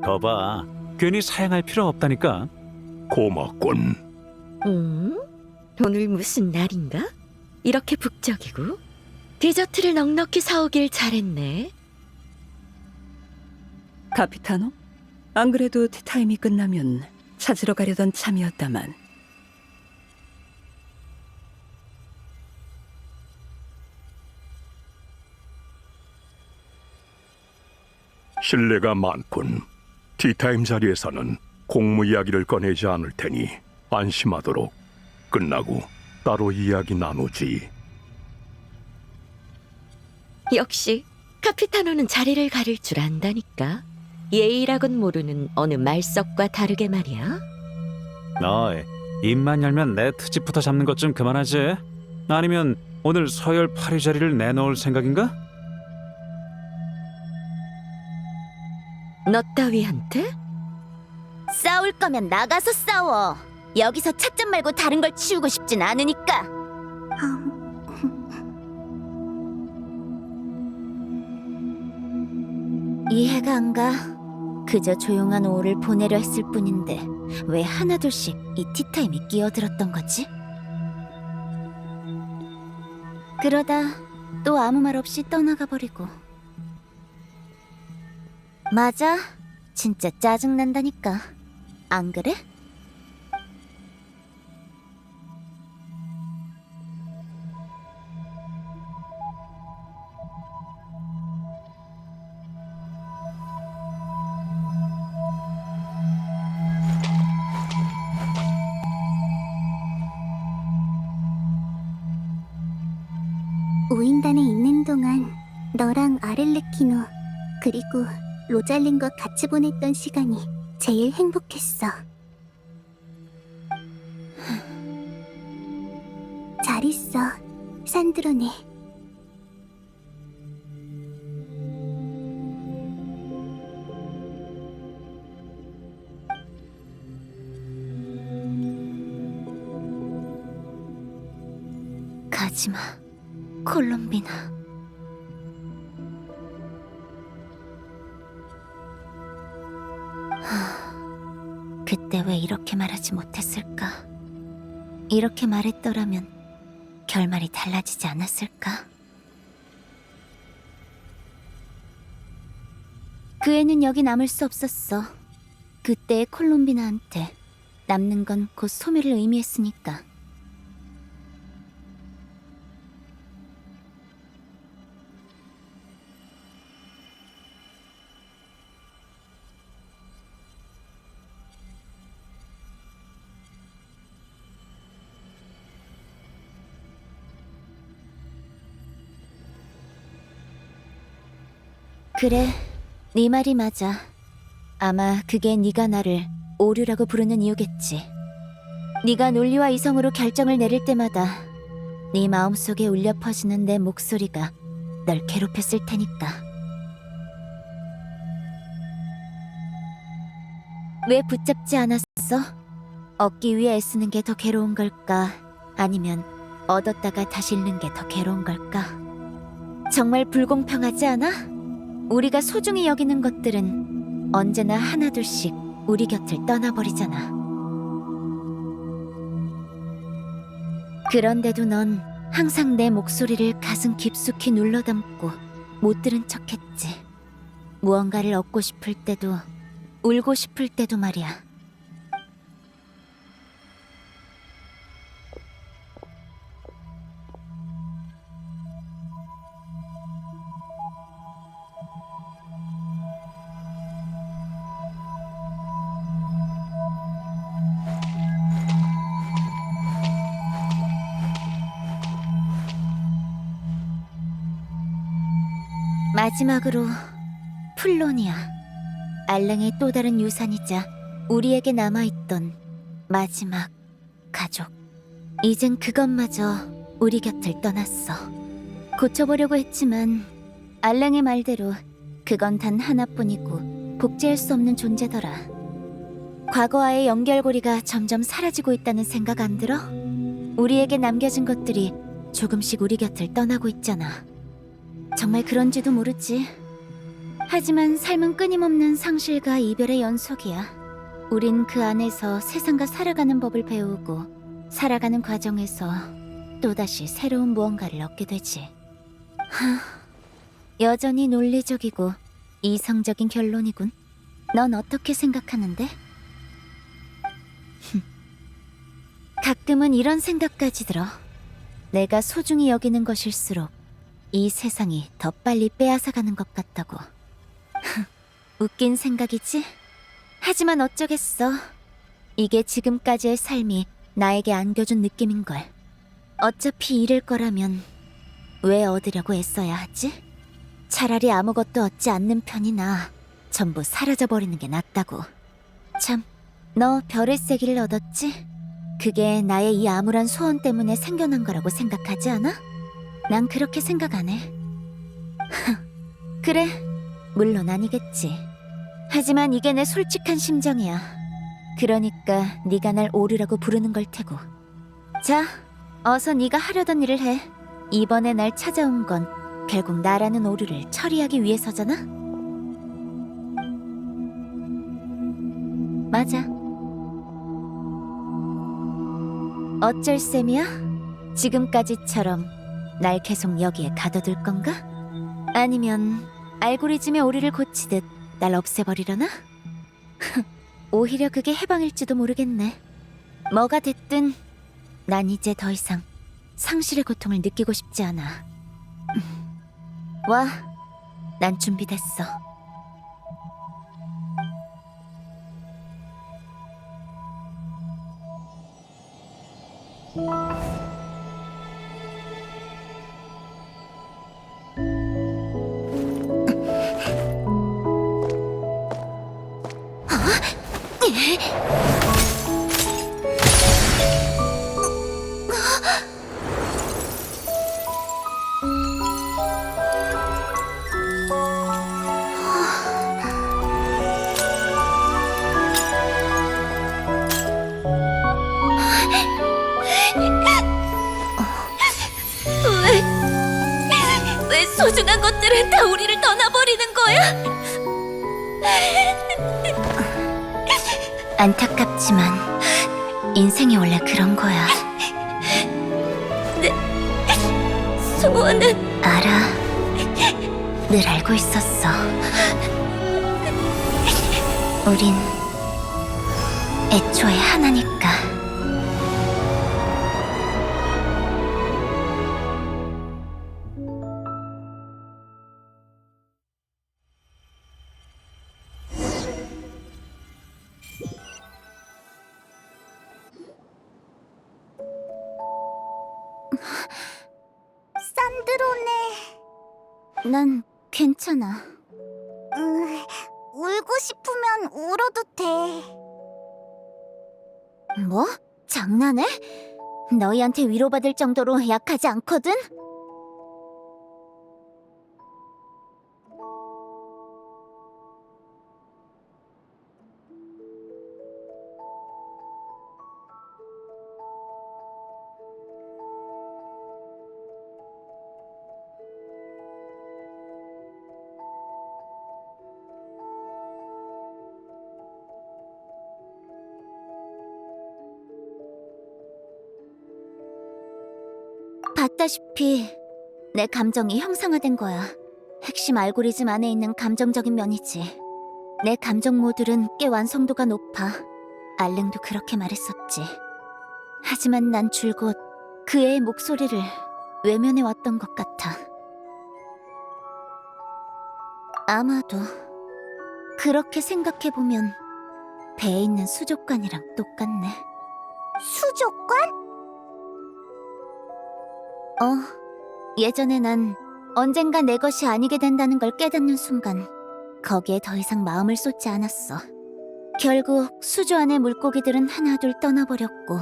거봐, 괜히 사양할 필요 없다니까. 고맙군. 오늘 무슨 날인가? 이렇게 북적이고 디저트를 넉넉히 사오길 잘했네. 카피타노? 안 그래도 티타임이 끝나면 찾으러 가려던 참이었다만. 신뢰가 많군. 티타임 자리에서는 공무 이야기를 꺼내지 않을 테니 안심하도록. 끝나고 따로 이야기 나누지. 역시 카피타노는 자리를 가릴 줄 안다니까. 예의라곤 모르는 어느 말석과 다르게 말이야. 너희 입만 열면 내 트집부터 잡는 것 좀 그만하지. 아니면 오늘 서열 8위 자리를 내놓을 생각인가? 너 따위한테? 싸울 거면 나가서 싸워. 여기서 착점 말고 다른 걸 치우고 싶진 않으니까. 이해가 안 가. 그저 조용한 오후를 보내려 했을 뿐인데 왜 하나둘씩 이 티타임이 끼어들었던 거지? 그러다 또 아무 말 없이 떠나가 버리고. 맞아. 진짜 짜증난다니까. 안 그래? 우인단에 있는 동안 너랑 아렐레키노 그리고 로잘린과 같이 보냈던 시간이 제일 행복했어. 잘 있어, 산드로네. 가지마, 콜롬비나. 그때 왜 이렇게 말하지 못했을까? 이렇게 말했더라면 결말이 달라지지 않았을까? 그 애는 여기 남을 수 없었어. 그때의 콜롬비나한테 남는 건 곧 소멸을 의미했으니까. 그래, 네 말이 맞아. 아마 그게 네가 나를 오류라고 부르는 이유겠지. 네가 논리와 이성으로 결정을 내릴 때마다 네 마음속에 울려 퍼지는 내 목소리가 널 괴롭혔을 테니까. 왜 붙잡지 않았어? 얻기 위해 애쓰는 게 더 괴로운 걸까? 아니면 얻었다가 다시 잃는 게 더 괴로운 걸까? 정말 불공평하지 않아? 우리가 소중히 여기는 것들은 언제나 하나둘씩 우리 곁을 떠나버리잖아. 그런데도 넌 항상 내 목소리를 가슴 깊숙이 눌러담고 못 들은 척했지. 무언가를 얻고 싶을 때도 울고 싶을 때도 말이야. 마지막으로 플로니아, 알랭의 또 다른 유산이자 우리에게 남아있던 마지막 가족. 이젠 그것마저 우리 곁을 떠났어. 고쳐보려고 했지만 알랭의 말대로 그건 단 하나뿐이고 복제할 수 없는 존재더라. 과거와의 연결고리가 점점 사라지고 있다는 생각 안 들어? 우리에게 남겨진 것들이 조금씩 우리 곁을 떠나고 있잖아. 정말 그런지도 모르지. 하지만 삶은 끊임없는 상실과 이별의 연속이야. 우린 그 안에서 세상과 살아가는 법을 배우고 살아가는 과정에서 또다시 새로운 무언가를 얻게 되지. 여전히 논리적이고 이성적인 결론이군. 넌 어떻게 생각하는데? 가끔은 이런 생각까지 들어. 내가 소중히 여기는 것일수록 이 세상이 더 빨리 빼앗아가는 것 같다고. 웃긴 생각이지? 하지만 어쩌겠어. 이게 지금까지의 삶이 나에게 안겨준 느낌인걸. 어차피 잃을 거라면 왜 얻으려고 애써야 하지? 차라리 아무것도 얻지 않는 편이나 전부 사라져버리는 게 낫다고. 참, 너 별의 세기를 얻었지? 그게 나의 이 암울한 소원 때문에 생겨난 거라고 생각하지 않아? 난 그렇게 생각 안 해. 그래, 물론 아니겠지. 하지만 이게 내 솔직한 심정이야. 그러니까 네가 날 오류라고 부르는 걸 테고. 자, 어서 네가 하려던 일을 해. 이번에 날 찾아온 건 결국 나라는 오류를 처리하기 위해서잖아? 맞아. 어쩔 셈이야? 지금까지처럼 날 계속 여기에 가둬둘 건가? 아니면 알고리즘의 오류를 고치듯 날 없애버리려나? 오히려 그게 해방일지도 모르겠네. 뭐가 됐든 난 이제 더 이상 상실의 고통을 느끼고 싶지 않아. 와, 난 준비됐어. 왜 소중한 것들은 다 우리를 떠나버리는 거야? 안타깝지만 인생이 원래 그런 거야. 내 소원은 알아. 늘 알고 있었어. 우린 애초에 하나니까. 산드로네. 난 괜찮아. 울고 싶으면 울어도 돼. 뭐? 장난해? 너희한테 위로받을 정도로 약하지 않거든? 봤다시피 내 감정이 형상화된 거야. 핵심 알고리즘 안에 있는 감정적인 면이지. 내 감정 모듈은 꽤 완성도가 높아. 알랭도 그렇게 말했었지. 하지만 난 줄곧 그 애의 목소리를 외면해 왔던 것 같아. 아마도 그렇게 생각해보면 배에 있는 수족관이랑 똑같네. 수족관? 예전에 난 언젠가 내 것이 아니게 된다는 걸 깨닫는 순간 거기에 더 이상 마음을 쏟지 않았어. 결국 수조 안의 물고기들은 하나둘 떠나버렸고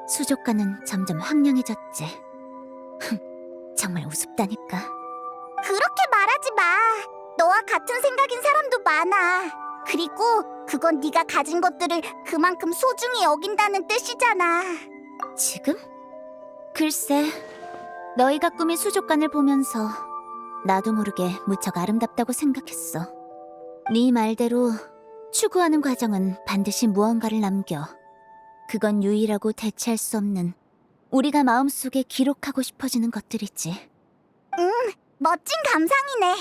수족관은 점점 황량해졌지. 정말 우습다니까. 그렇게 말하지 마. 너와 같은 생각인 사람도 많아. 그리고 그건 네가 가진 것들을 그만큼 소중히 여긴다는 뜻이잖아. 지금? 글쎄, 너희가 꾸민 수족관을 보면서 나도 모르게 무척 아름답다고 생각했어. 네 말대로 추구하는 과정은 반드시 무언가를 남겨. 그건 유일하고 대체할 수 없는 우리가 마음속에 기록하고 싶어지는 것들이지. 멋진 감상이네.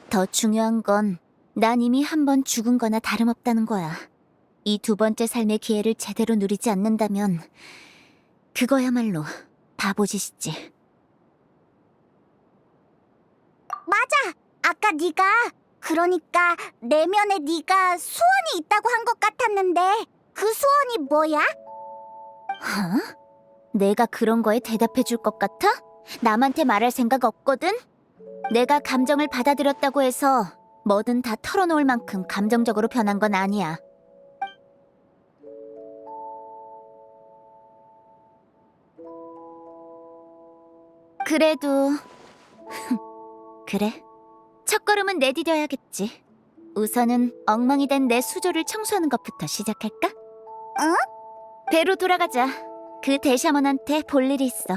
더 중요한 건 난 이미 한 번 죽은 거나 다름없다는 거야. 이 두 번째 삶의 기회를 제대로 누리지 않는다면 그거야말로 바보짓이지. 맞아. 아까 네가 그러니까 내면에 네가 소원이 있다고 한 것 같았는데 그 소원이 뭐야? 내가 그런 거에 대답해 줄 것 같아? 남한테 말할 생각 없거든? 내가 감정을 받아들였다고 해서 뭐든 다 털어놓을 만큼 감정적으로 변한 건 아니야. 그래도 그래. 첫걸음은 내디뎌야겠지. 우선은 엉망이 된 내 수조를 청소하는 것부터 시작할까? 배로 돌아가자. 그 대샤먼한테 볼 일이 있어.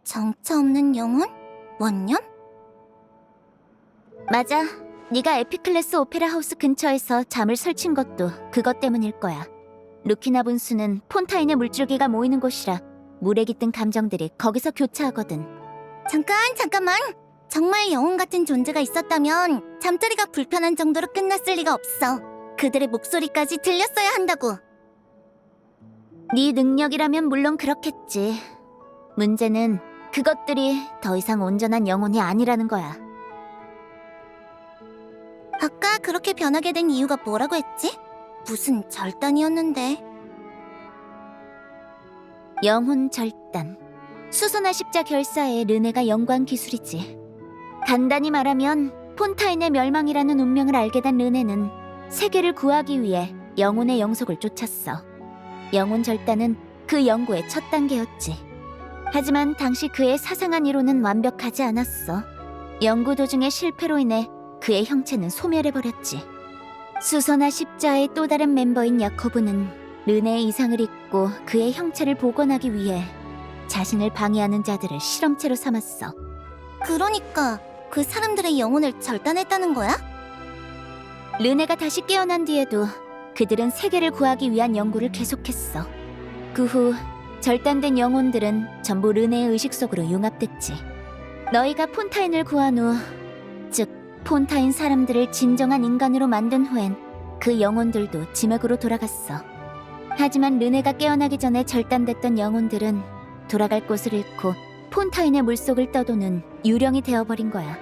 정처 없는 영혼? 원년? 맞아. 네가 에피클래스 오페라 하우스 근처에서 잠을 설친 것도 그것 때문일 거야. 루키나 분수는 폰타인의 물줄기가 모이는 곳이라 물에 깃든 감정들이 거기서 교차하거든. 잠깐만. 정말 영혼 같은 존재가 있었다면 잠자리가 불편한 정도로 끝났을 리가 없어. 그들의 목소리까지 들렸어야 한다고. 네 능력이라면 물론 그렇겠지. 문제는 그것들이 더 이상 온전한 영혼이 아니라는 거야. 아까 그렇게 변하게 된 이유가 뭐라고 했지? 무슨 절단이었는데. 영혼 절단. 수선화 십자 결사의 르네가 연구한 기술이지. 간단히 말하면 폰타인의 멸망이라는 운명을 알게 된 르네는 세계를 구하기 위해 영혼의 영속을 쫓았어. 영혼 절단은 그 연구의 첫 단계였지. 하지만 당시 그의 사상한 이론은 완벽하지 않았어. 연구 도중의 실패로 인해 그의 형체는 소멸해버렸지. 수선화 십자의 또 다른 멤버인 야코브는 르네의 이상을 잊고 그의 형체를 복원하기 위해 자신을 방해하는 자들을 실험체로 삼았어. 그러니까 그 사람들의 영혼을 절단했다는 거야? 르네가 다시 깨어난 뒤에도 그들은 세계를 구하기 위한 연구를 계속했어. 그 후 절단된 영혼들은 전부 르네의 의식 속으로 융합됐지. 너희가 폰타인을 구한 후, 즉 폰타인 사람들을 진정한 인간으로 만든 후엔 그 영혼들도 지맥으로 돌아갔어. 하지만 르네가 깨어나기 전에 절단됐던 영혼들은 돌아갈 곳을 잃고 폰타인의 물속을 떠도는 유령이 되어버린 거야.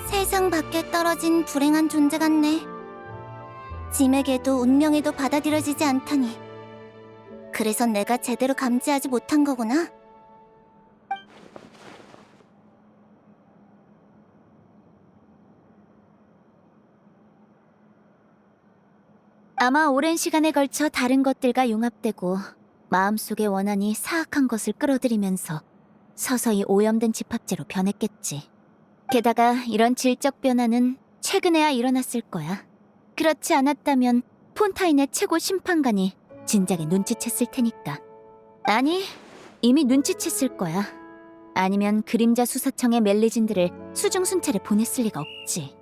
세상 밖에 떨어진 불행한 존재 같네. 짐에게도 운명에도 받아들여지지 않다니. 그래서 내가 제대로 감지하지 못한 거구나. 아마 오랜 시간에 걸쳐 다른 것들과 융합되고 마음속의 원한이 사악한 것을 끌어들이면서 서서히 오염된 집합체로 변했겠지. 게다가 이런 질적 변화는 최근에야 일어났을 거야. 그렇지 않았다면 폰타인의 최고 심판관이 진작에 눈치챘을 테니까. 아니, 이미 눈치챘을 거야. 아니면 그림자 수사청의 멜리진들을 수중순찰에 보냈을 리가 없지.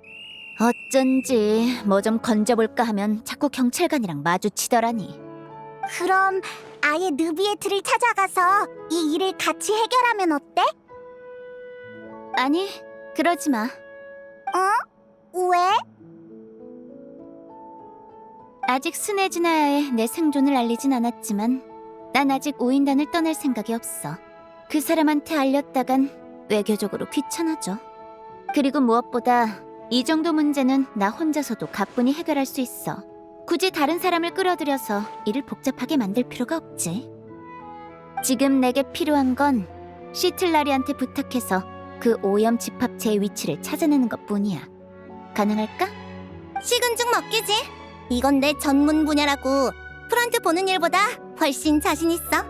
어쩐지 뭐 좀 건져볼까 하면 자꾸 경찰관이랑 마주치더라니. 그럼 아예 느비에트를 찾아가서 이 일을 같이 해결하면 어때? 아니, 그러지 마. 왜? 아직 스네즈나야에 내 생존을 알리진 않았지만 난 아직 오인단을 떠날 생각이 없어. 그 사람한테 알렸다간 외교적으로 귀찮아져. 그리고 무엇보다 이 정도 문제는 나 혼자서도 가뿐히 해결할 수 있어. 굳이 다른 사람을 끌어들여서 일을 복잡하게 만들 필요가 없지. 지금 내게 필요한 건 시틀라리한테 부탁해서 그 오염 집합체의 위치를 찾아내는 것뿐이야. 가능할까? 식은 죽 먹기지. 이건 내 전문 분야라고. 프런트 보는 일보다 훨씬 자신 있어.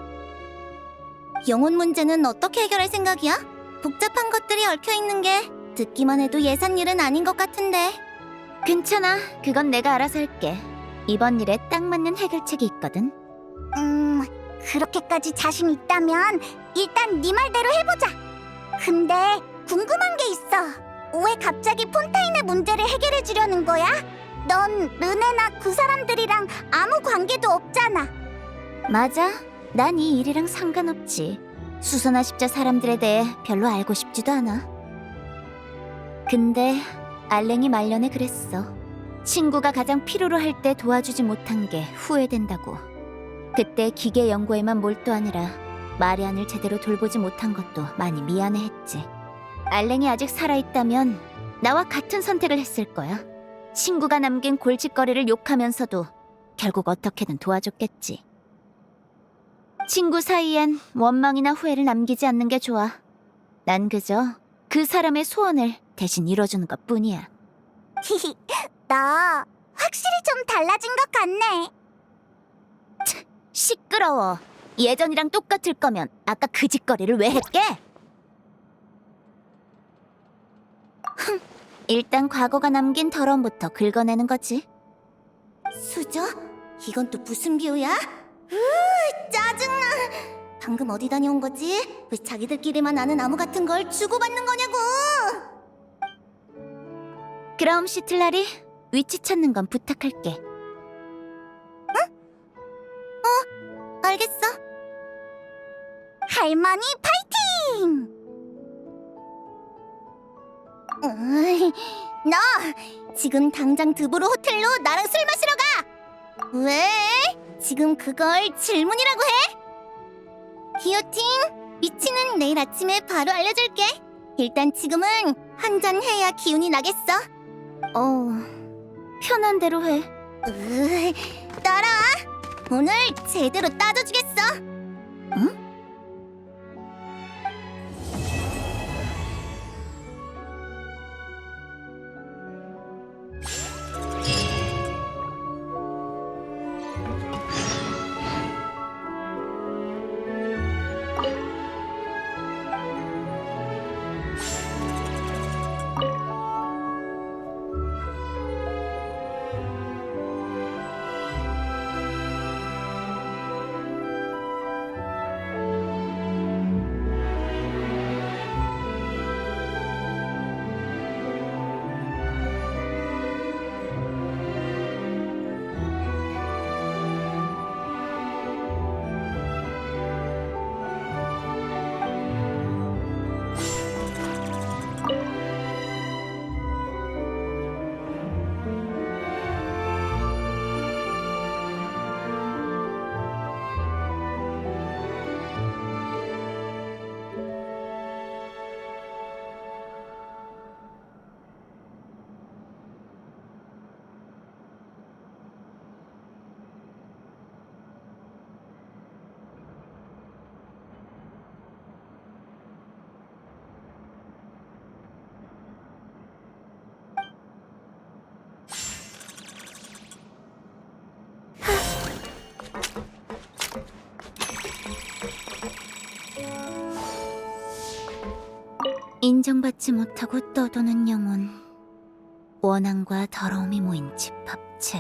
영혼 문제는 어떻게 해결할 생각이야? 복잡한 것들이 얽혀있는 게 듣기만 해도 예산일은 아닌 것 같은데. 괜찮아. 그건 내가 알아서 할게. 이번 일에 딱 맞는 해결책이 있거든. 그렇게까지 자신 있다면 일단 네 말대로 해보자. 근데 궁금한 게 있어. 왜 갑자기 폰타인의 문제를 해결해 주려는 거야? 넌 르네나 그 사람들이랑 아무 관계도 없잖아. 맞아. 난 이 일이랑 상관없지. 수선화 십자 사람들에 대해 별로 알고 싶지도 않아. 근데 알랭이 말년에 그랬어. 친구가 가장 필요로 할 때 도와주지 못한 게 후회된다고. 그때 기계 연구에만 몰두하느라 마리안을 제대로 돌보지 못한 것도 많이 미안해했지. 알랭이 아직 살아있다면 나와 같은 선택을 했을 거야. 친구가 남긴 골칫거리를 욕하면서도 결국 어떻게든 도와줬겠지. 친구 사이엔 원망이나 후회를 남기지 않는 게 좋아. 난 그저 그 사람의 소원을 대신 이뤄주는 것뿐이야. 너 확실히 좀 달라진 것 같네. 시끄러워. 예전이랑 똑같을 거면 아까 그 짓거리를 왜 했게? 일단 과거가 남긴 더러움부터 긁어내는 거지. 수저? 이건 또 무슨 비유야? 짜증나. 방금 어디 다녀온 거지? 왜 자기들끼리만 아는 나무 같은 걸 주고받는 거냐고. 그럼 시틀라리, 위치 찾는 건 부탁할게. 알겠어. 할머니 파이팅! 너 지금 당장 드보르 호텔로 나랑 술 마시러 가. 왜? 지금 그걸 질문이라고 해? 기요팅, 위치는 내일 아침에 바로 알려줄게. 일단 지금은 한 잔 해야 기운이 나겠어. 편한 대로 해. 따라와. 오늘 제대로 따져주겠어. 인정받지 못하고 떠도는 영혼. 원한과 더러움이 모인 집합체.